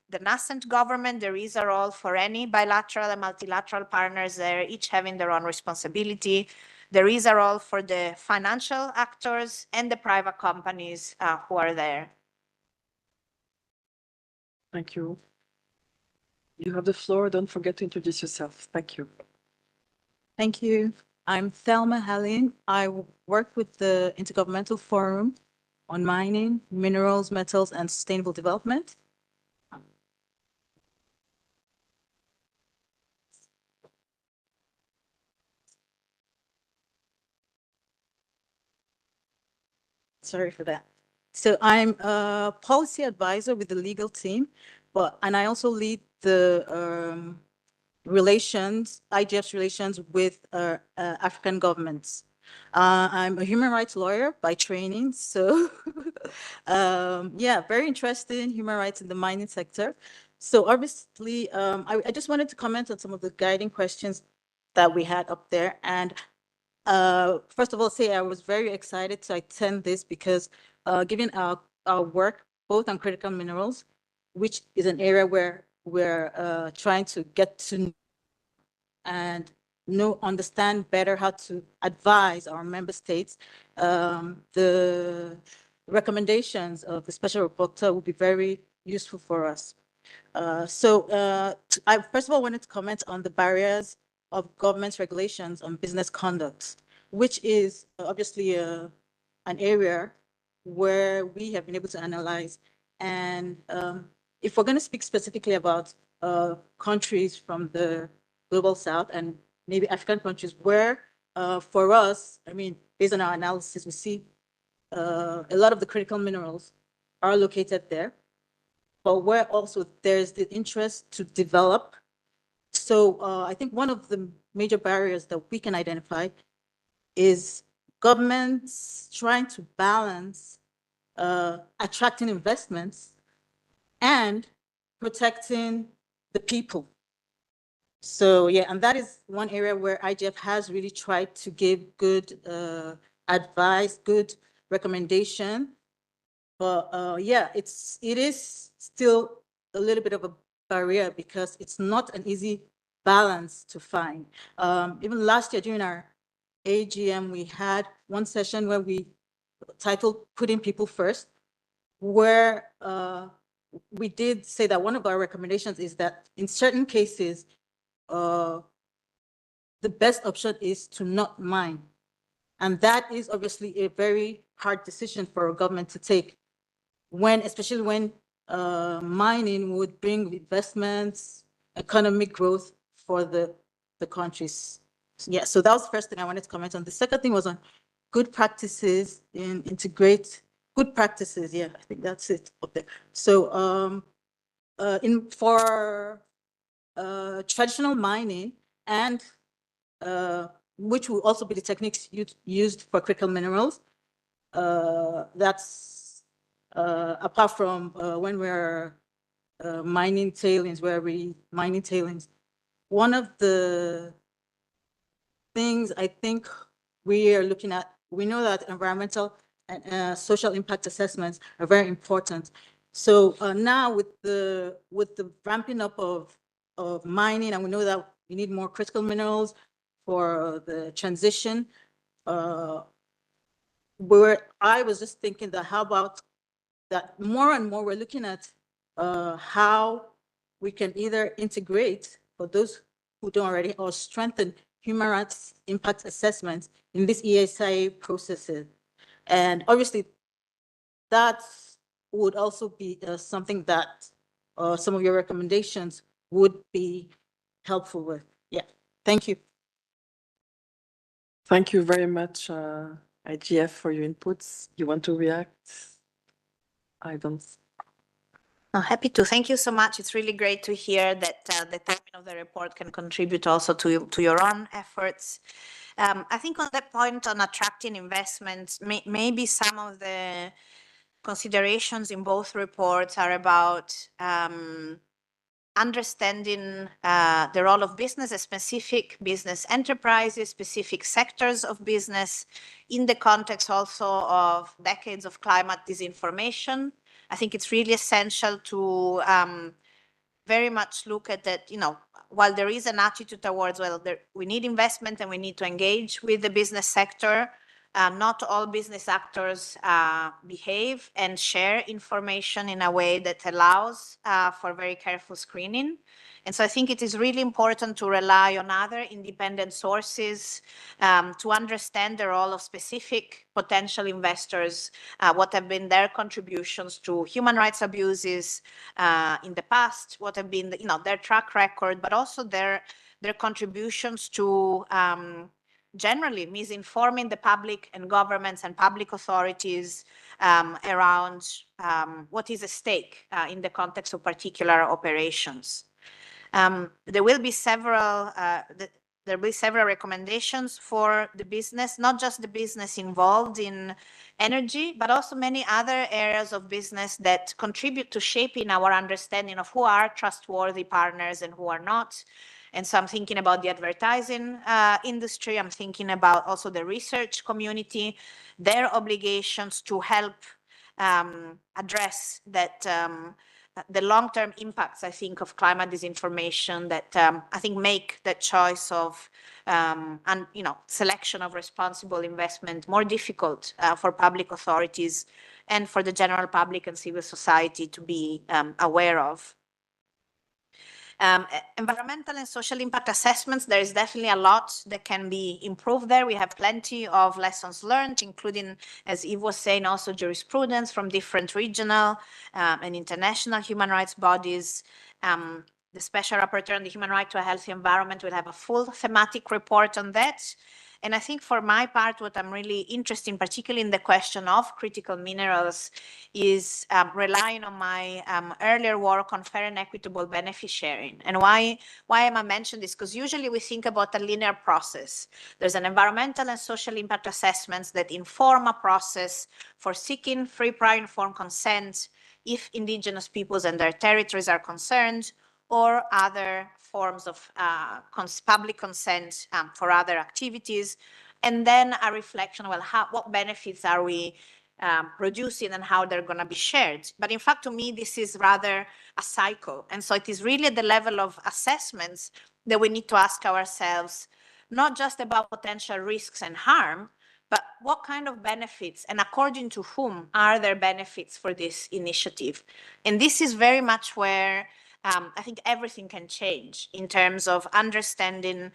the nascent government. There is a role for any bilateral and multilateral partners. They're each having their own responsibility. There is a role for the financial actors and the private companies who are there. Thank you. You have the floor. Don't forget to introduce yourself. Thank you. Thank you. I'm Thelma Hallin. I work with the Intergovernmental Forum on Mining, Minerals, Metals, and Sustainable Development. Sorry for that. So I'm a policy advisor with the legal team, and I also lead the IGF's relations with African governments. I'm a human rights lawyer by training, so yeah, very interested in human rights in the mining sector. So obviously, I just wanted to comment on some of the guiding questions that we had up there. And first of all, say I was very excited to attend this because given our work, both on critical minerals, which is an area where we're trying to get to and understand better how to advise our member states, the recommendations of the special rapporteur will be very useful for us. So I first of all wanted to comment on the barriers of government's regulations on business conduct, which is obviously an area where we have been able to analyze. And if we're going to speak specifically about countries from the Global South and maybe African countries where for us, I mean, based on our analysis, we see a lot of the critical minerals are located there, but where also there's the interest to develop. So I think one of the major barriers that we can identify is governments trying to balance attracting investments and protecting the people. So yeah, and that is one area where IGF has really tried to give good advice, good recommendation. But yeah, it is still a little bit of a barrier because it's not an easy balance to find. Even last year during our AGM, we had one session where we titled Putting People First, where we did say that one of our recommendations is that in certain cases, the best option is to not mine. And that is obviously a very hard decision for a government to take, especially when mining would bring investments, economic growth for the countries. Yeah, so that was the first thing I wanted to comment on. The second thing was on good practices in integrate good practices. Yeah, I think that's it up there. So for traditional mining and which will also be the techniques used for critical minerals. That's apart from when we're mining tailings, where we mining tailings. One of the things I think we are looking at, we know that environmental and social impact assessments are very important. So now with the ramping up of mining, and we know that we need more critical minerals for the transition. I was just thinking that how about that more and more we're looking at how we can either integrate for those who don't already or strengthen human rights impact assessments in these ESIA processes. And obviously that would also be something that some of your recommendations would be helpful with. Yeah, thank you. Thank you very much, IGF, for your inputs. You want to react? I don't. Oh, happy to. Thank you so much. It's really great to hear that the timing of the report can contribute also to your own efforts. I think on that point on attracting investments, maybe some of the considerations in both reports are about understanding the role of business, specific business enterprises, specific sectors of business in the context also of decades of climate disinformation. I think it's really essential to very much look at that, while there is an attitude towards, well, we need investment and we need to engage with the business sector, not all business actors behave and share information in a way that allows for very careful screening. And so I think it is really important to rely on other independent sources to understand the role of specific potential investors, what have been their contributions to human rights abuses in the past, what have been their track record, but also their contributions to generally misinforming the public and governments and public authorities around what is at stake in the context of particular operations. There will be several recommendations for the business, not just the business involved in energy, but also many other areas of business that contribute to shaping our understanding of who are trustworthy partners and who are not. And so I'm thinking about the advertising industry. I'm thinking about also the research community, their obligations to help address that the long-term impacts, I think, of climate disinformation that I think make that choice of selection of responsible investment more difficult for public authorities and for the general public and civil society to be aware of. Environmental and social impact assessments, there is definitely a lot that can be improved there. We have plenty of lessons learned, including, as Yves was saying, also jurisprudence from different regional and international human rights bodies. The Special Rapporteur on the Human Right to a Healthy Environment will have a full thematic report on that. And I think for my part, what I'm really interested in, particularly in the question of critical minerals, is relying on my earlier work on fair and equitable benefit sharing. And why am I mentioning this? Because usually we think about a linear process. There's an environmental and social impact assessments that inform a process for seeking free, prior, informed consent if indigenous peoples and their territories are concerned, or other forms of public consent for other activities, and then a reflection, well, what benefits are we producing and how they're going to be shared. But in fact, to me, this is rather a cycle. And so it is really at the level of assessments that we need to ask ourselves, not just about potential risks and harm, but what kind of benefits and according to whom are there benefits for this initiative? And this is very much where I think everything can change in terms of understanding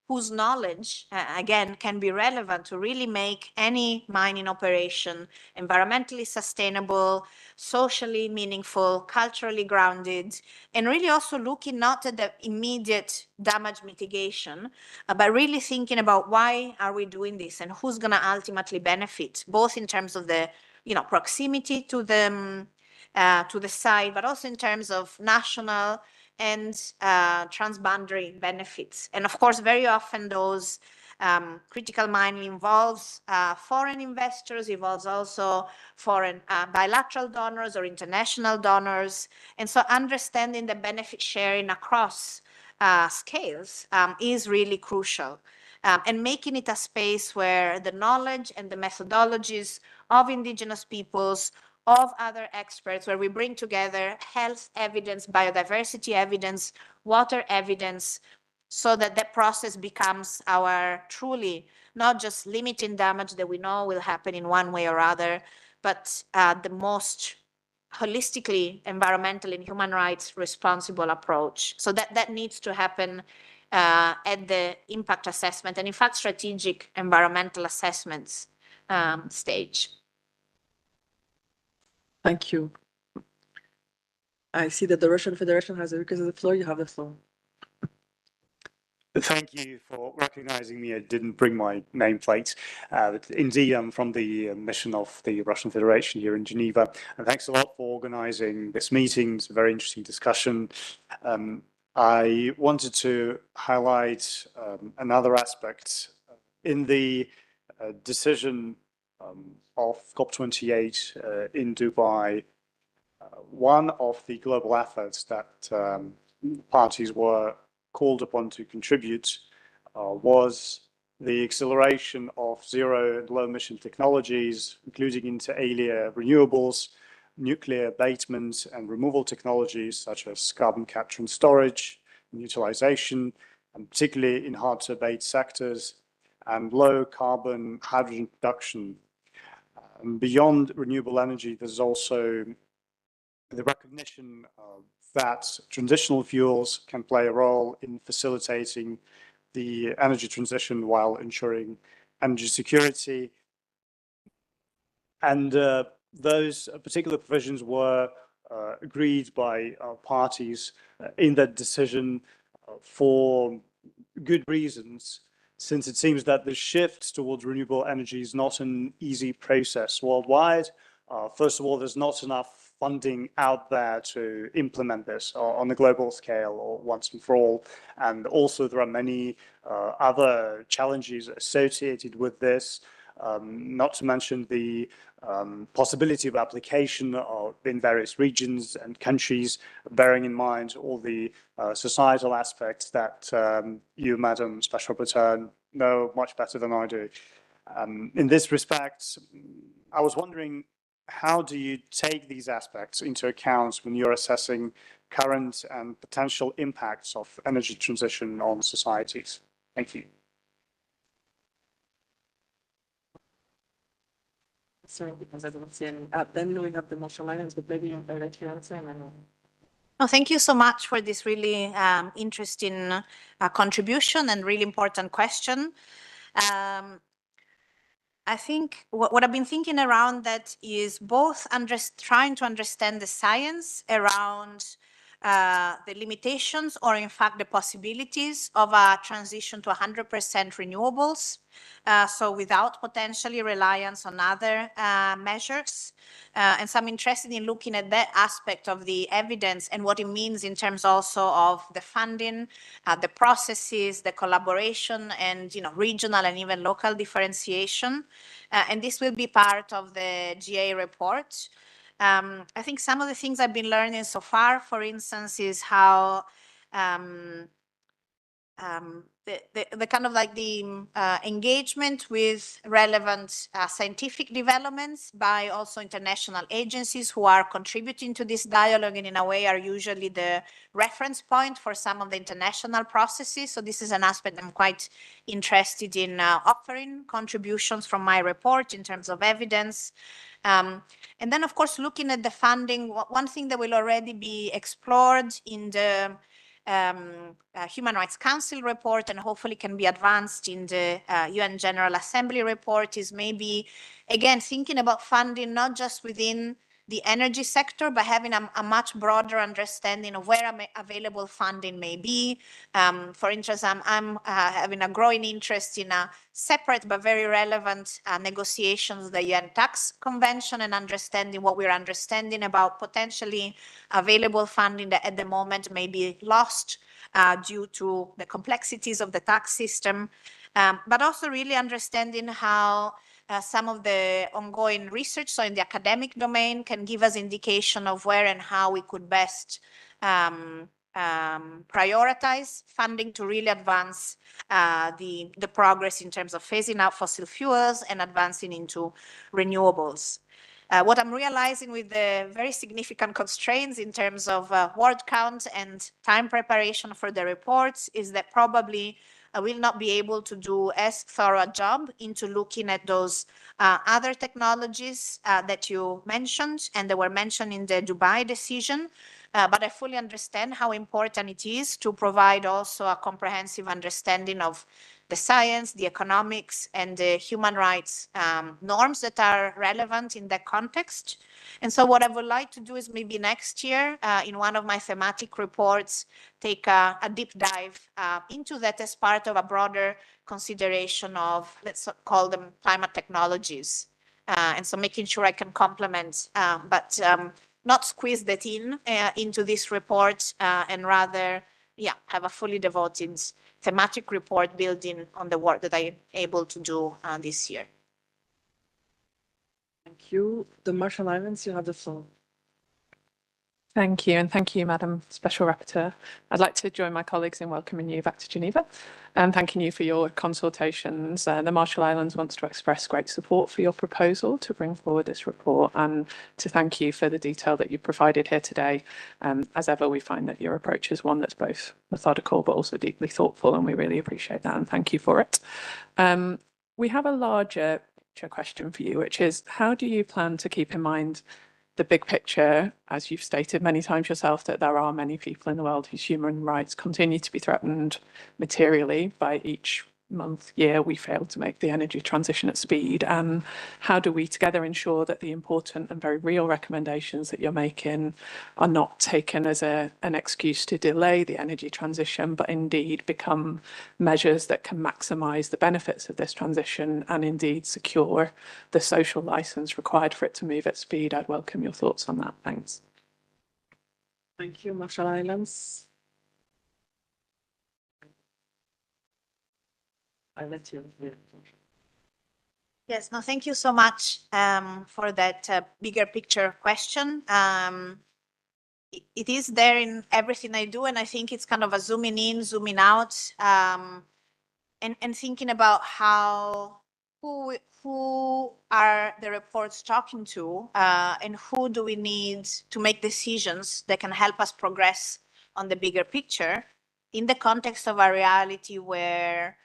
whose knowledge, again, can be relevant to really make any mining operation environmentally sustainable, socially meaningful, culturally grounded, and really also looking not at the immediate damage mitigation, but really thinking about why are we doing this and who's going to ultimately benefit, both in terms of the proximity to the site, but also in terms of national and transboundary benefits. And of course, very often those critical mining involves foreign investors, involves also foreign bilateral donors or international donors. And so understanding the benefit sharing across scales is really crucial. And making it a space where the knowledge and the methodologies of Indigenous peoples, of other experts, where we bring together health evidence, biodiversity evidence, water evidence, so that that process becomes our truly not just limiting damage that we know will happen in one way or other, but the most holistically environmental and human rights responsible approach. So that needs to happen at the impact assessment and in fact strategic environmental assessments stage. Thank you. I see that the Russian Federation has a request of the floor. You have the floor. Thank you for recognizing me. I didn't bring my nameplate. Indeed, I'm from the mission of the Russian Federation here in Geneva. And thanks a lot for organizing this meeting. It's a very interesting discussion. I wanted to highlight another aspect. In the decision of COP28 in Dubai, one of the global efforts that parties were called upon to contribute was the acceleration of zero and low emission technologies, including inter alia renewables, nuclear abatement and removal technologies such as carbon capture and storage and utilization, and particularly in hard to abate sectors, and low carbon hydrogen production. Beyond renewable energy, there's also the recognition that transitional fuels can play a role in facilitating the energy transition while ensuring energy security. And those particular provisions were agreed by parties in that decision for good reasons, since it seems that the shift towards renewable energy is not an easy process worldwide. First of all, there's not enough funding out there to implement this on a global scale or once and for all. And also there are many other challenges associated with this, not to mention the possibility of application in various regions and countries, bearing in mind all the societal aspects that you, Madam Special Rapporteur, know much better than I do. In this respect, I was wondering, how do you take these aspects into account when you're assessing current and potential impacts of energy transition on societies? Thank you. Sorry, because I don't see any. Then we have the motion lines, but maybe I'll let you answer and then. Oh, thank you so much for this really interesting contribution and really important question. I think what I've been thinking around that is both trying to understand the science around the limitations or in fact the possibilities of a transition to 100% renewables. So without potentially reliance on other measures. And so I'm interested in looking at that aspect of the evidence and what it means in terms also of the funding, the processes, the collaboration, and regional and even local differentiation. And this will be part of the GA report. I think some of the things I've been learning so far, for instance, is how the kind of like the engagement with relevant scientific developments by also international agencies who are contributing to this dialogue and in a way are usually the reference point for some of the international processes. So this is an aspect I'm quite interested in offering contributions from my report in terms of evidence. And then, of course, looking at the funding, one thing that will already be explored in the Human Rights Council report and hopefully can be advanced in the UN General Assembly report is maybe, again, thinking about funding not just within the energy sector, but having a much broader understanding of where available funding may be. For instance, I'm having a growing interest in a separate but very relevant negotiations of the UN Tax Convention and understanding what we're understanding about potentially available funding that at the moment may be lost due to the complexities of the tax system, but also really understanding how some of the ongoing research, so in the academic domain, can give us indication of where and how we could best prioritize funding to really advance the progress in terms of phasing out fossil fuels and advancing into renewables. What I'm realizing with the very significant constraints in terms of word count and time preparation for the reports is that probably I will not be able to do as thorough a job into looking at those other technologies that you mentioned and that were mentioned in the Dubai decision. But I fully understand how important it is to provide also a comprehensive understanding of the science, the economics, and the human rights norms that are relevant in that context. And so what I would like to do is maybe next year, in one of my thematic reports, take a deep dive into that as part of a broader consideration of, let's call them climate technologies. And so making sure I can complement, but not squeeze that into this report and rather, have a fully devoted thematic report building on the work that I'm able to do this year. Thank you. The Marshall Islands, you have the floor. Thank you, and thank you, Madam Special Rapporteur. I'd like to join my colleagues in welcoming you back to Geneva and thanking you for your consultations. The Marshall Islands wants to express great support for your proposal to bring forward this report and to thank you for the detail that you provided here today. As ever, we find that your approach is one that's both methodical but also deeply thoughtful, and we really appreciate that, and thank you for it. We have a larger question for you, which is, how do you plan to keep in mind the big picture, as you've stated many times yourself, that there are many people in the world whose human rights continue to be threatened materially by each month, year we fail to make the energy transition at speed? And how do we together ensure that the important and very real recommendations that you're making are not taken as an excuse to delay the energy transition, but indeed become measures that can maximise the benefits of this transition and indeed secure the social licence required for it to move at speed? I'd welcome your thoughts on that. Thanks. Thank you, Marshall Islands. I'll let you. Yes, no, thank you so much for that bigger picture question. It is there in everything I do, and I think it's kind of a zooming in, zooming out, and thinking about who are the reports talking to, and who do we need to make decisions that can help us progress on the bigger picture in the context of a reality where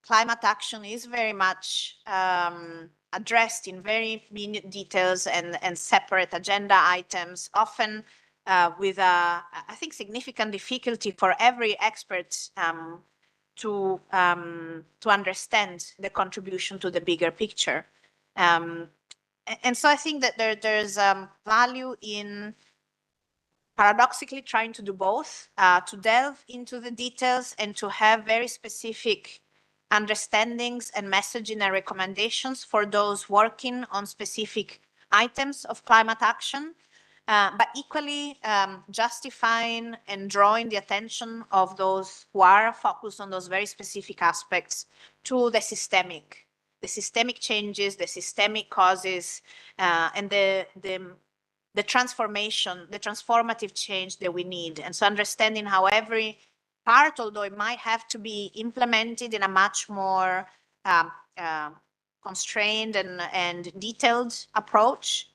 climate action is very much addressed in very minute details and separate agenda items, often with I think significant difficulty for every expert to understand the contribution to the bigger picture. And so I think that there's value in paradoxically trying to do both, to delve into the details and to have very specific understandings and messaging and recommendations for those working on specific items of climate action, but equally justifying and drawing the attention of those who are focused on those very specific aspects to the systemic changes, the systemic causes, and the transformation, the transformative change that we need. And so understanding how every part, although it might have to be implemented in a much more constrained and detailed approach,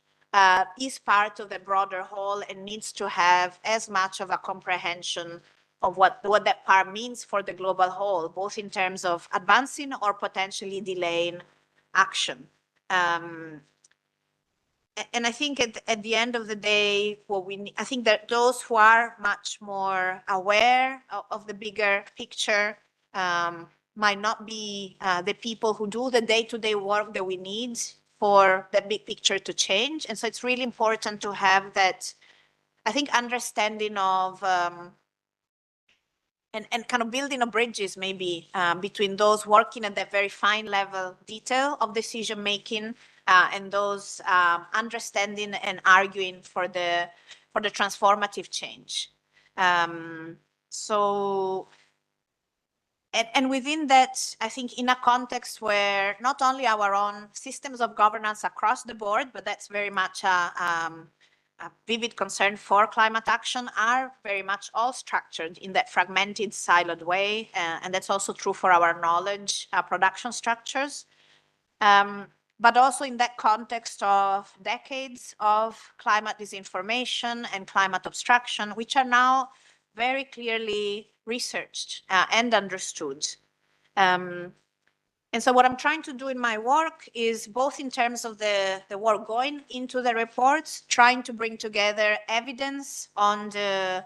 is part of the broader whole and needs to have as much of a comprehension of what that part means for the global whole, both in terms of advancing or potentially delaying action. and I think at the end of the day, I think that those who are much more aware of the bigger picture might not be the people who do the day-to-day work that we need for the big picture to change. And so it's really important to have that, I think, understanding of and kind of building of bridges maybe between those working at that very fine level detail of decision making and those understanding and arguing for the transformative change. So and within that, I think in a context where not only our own systems of governance across the board, but that's very much a vivid concern for climate action, are very much all structured in that fragmented, siloed way. And that's also true for our knowledge production structures. But also in that context of decades of climate disinformation and climate obstruction, which are now very clearly researched and understood. And so what I'm trying to do in my work is both in terms of the work going into the reports, trying to bring together evidence on the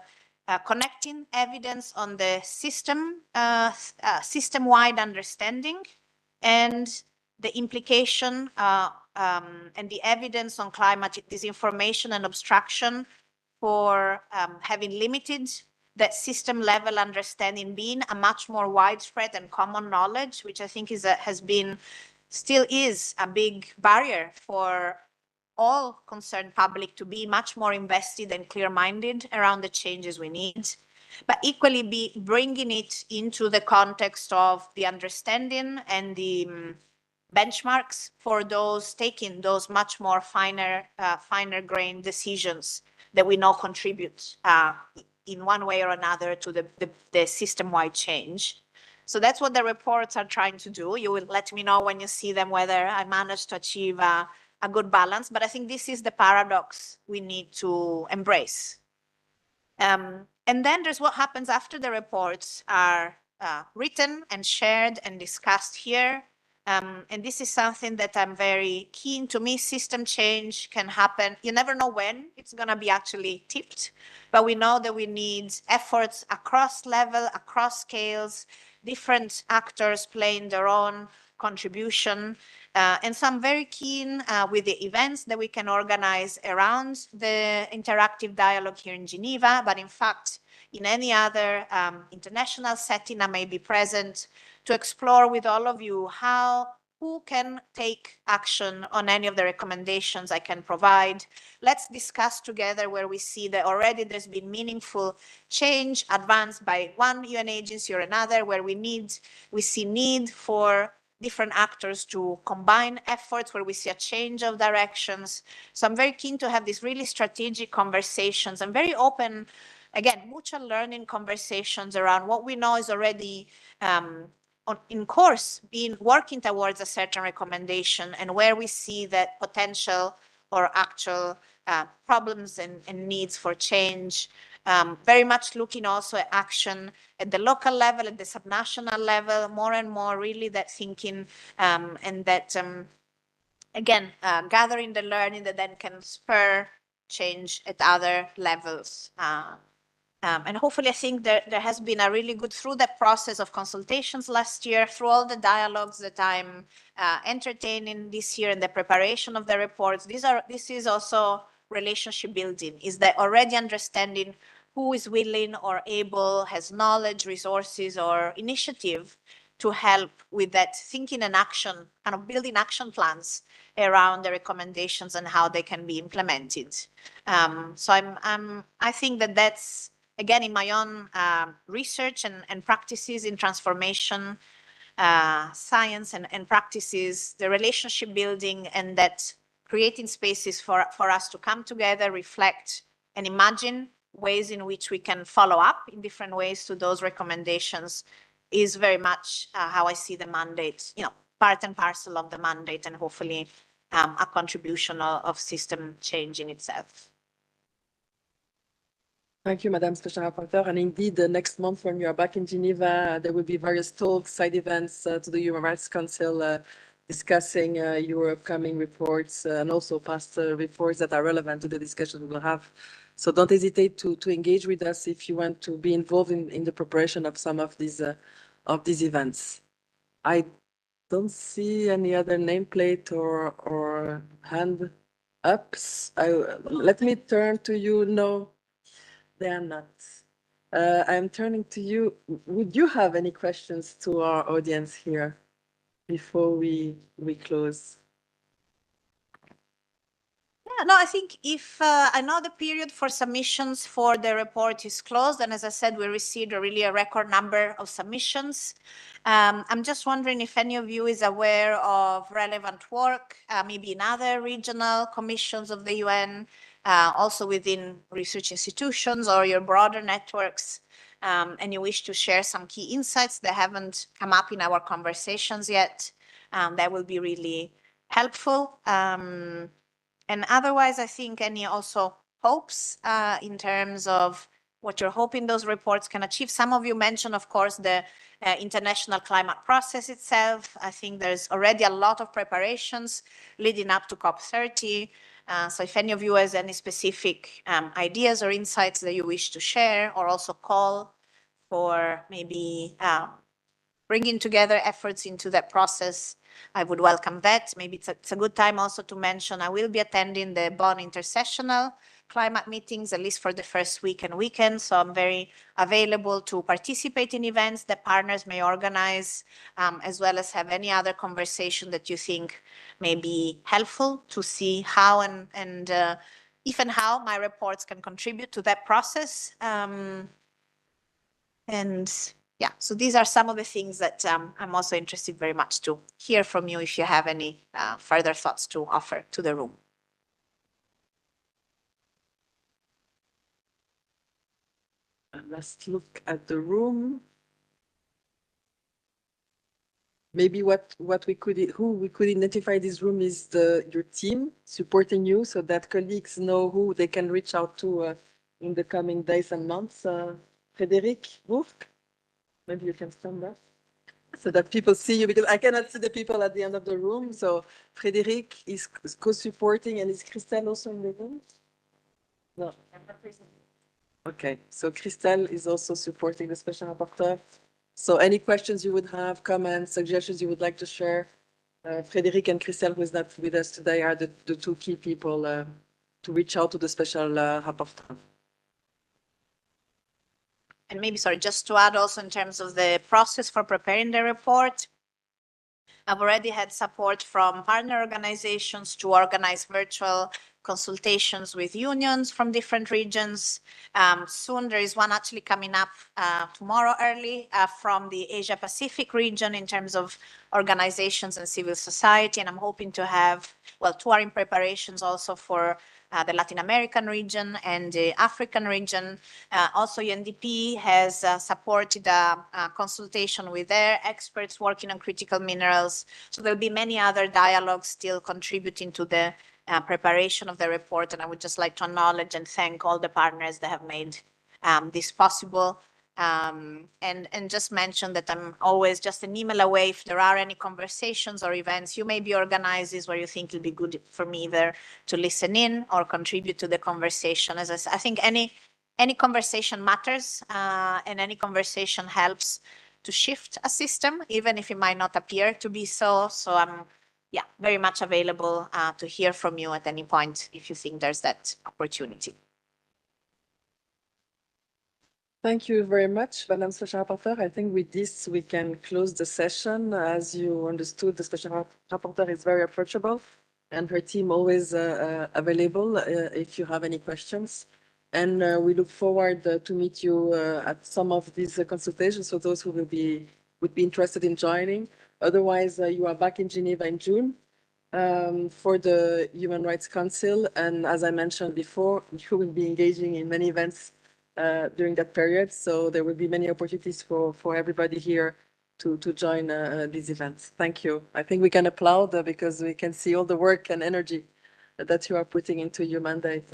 connecting evidence on the system-wide understanding and the implication and the evidence on climate disinformation and obstruction for having limited that system level understanding being a much more widespread and common knowledge, which I think is still is a big barrier for all concerned public to be much more invested and clear-minded around the changes we need, but equally be bringing it into the context of the understanding and the benchmarks for those taking those much more finer grained decisions that we know contribute in one way or another to the system-wide change. So that's what the reports are trying to do. You will let me know when you see them whether I managed to achieve a good balance, but I think this is the paradox we need to embrace. And then there's what happens after the reports are written and shared and discussed here. And this is something that I'm very keen to. Me, system change can happen. You never know when it's going to be actually tipped, but we know that we need efforts across level, across scales, different actors playing their own contribution. And so I'm very keen with the events that we can organize around the interactive dialogue here in Geneva, but in fact, in any other international setting I may be present, to explore with all of you who can take action on any of the recommendations I can provide. Let's discuss together where we see that already there's been meaningful change advanced by one UN agency or another, where we see need for different actors to combine efforts, where we see a change of directions. So I'm very keen to have these really strategic conversations. I'm very open, again, mutual learning conversations around what we know is already in course working towards a certain recommendation, and where we see that potential or actual problems and needs for change. Very much looking also at action at the local level, at the subnational level, more and more really that thinking and that, again, gathering the learning that then can spur change at other levels. And hopefully, I think there has been a really good, through that process of consultations last year, through all the dialogues that I'm entertaining this year in the preparation of the reports. This is also relationship building, is that already understanding who is willing or able, has knowledge, resources, or initiative to help with that thinking and action, kind of building action plans around the recommendations and how they can be implemented. So I think that that's, again, in my own research and practices in transformation science and practices, the relationship building and that creating spaces for us to come together, reflect, and imagine ways in which we can follow up in different ways to those recommendations is very much how I see the mandate, part and parcel of the mandate, and hopefully a contribution of system change in itself. Thank you, Madam Special Rapporteur. And indeed, next month when you are back in Geneva, there will be various talks, side events to the Human Rights Council discussing your upcoming reports and also past reports that are relevant to the discussion we will have. So don't hesitate to engage with us if you want to be involved in the preparation of some of these events. I don't see any other nameplate or hand ups. Let me turn to you. No, they are not. I'm turning to you. Would you have any questions to our audience here before we close? Yeah, no, I think if I know the period for submissions for the report is closed, and as I said, we received a record number of submissions. I'm just wondering if any of you is aware of relevant work, maybe in other regional commissions of the UN, also within research institutions or your broader networks, and you wish to share some key insights that haven't come up in our conversations yet. That will be really helpful. And otherwise, I think any also hopes in terms of what you're hoping those reports can achieve. Some of you mentioned, of course, the international climate process itself. I think there's already a lot of preparations leading up to COP30. So if any of you has any specific ideas or insights that you wish to share, or also call for maybe bringing together efforts into that process, I would welcome that. Maybe it's a good time also to mention I will be attending the Bonn intersessional climate meetings, at least for the first week and weekend. So I'm very available to participate in events that partners may organize, as well as have any other conversation that you think may be helpful to see how and if and how my reports can contribute to that process. And yeah, so these are some of the things that I'm also interested very much to hear from you if you have any further thoughts to offer to the room. Let's look at the room. Maybe who we could identify this room is your team supporting you, so that colleagues know who they can reach out to in the coming days and months. Frédéric Bourque, maybe you can stand up so that people see you, because I cannot see the people at the end of the room. So Frédéric is co-supporting, and is Christelle also in the room? No. Okay, so Christelle is also supporting the Special Rapporteur. So any questions you would have, comments, suggestions you would like to share, Frédéric and Christelle, who is not with us today, are the two key people to reach out to the Special Rapporteur. And maybe, sorry, just to add also in terms of the process for preparing the report, I've already had support from partner organizations to organize virtual consultations with unions from different regions. Soon there is one actually coming up tomorrow early from the Asia Pacific region in terms of organizations and civil society. And I'm hoping to have, well, two are in preparations also for the Latin American region and the African region. Also, UNDP has supported a consultation with their experts working on critical minerals. So there'll be many other dialogues still contributing to the preparation of the report. And I would just like to acknowledge and thank all the partners that have made this possible. And just mention that I'm always just an email away if there are any conversations or events you may be organizing where you think it'll be good for me either to listen in or contribute to the conversation. As I think any conversation matters, and any conversation helps to shift a system, even if it might not appear to be so. So I'm very much available to hear from you at any point if you think there's that opportunity. Thank you very much, Madam Special Rapporteur. I think with this, we can close the session. As you understood, the Special Rapporteur is very approachable and her team always available if you have any questions. And we look forward to meet you at some of these consultations for those who would be interested in joining. Otherwise, you are back in Geneva in June for the Human Rights Council. And as I mentioned before, you will be engaging in many events during that period. So there will be many opportunities for everybody here to join these events. Thank you. I think we can applaud because we can see all the work and energy that you are putting into your mandate.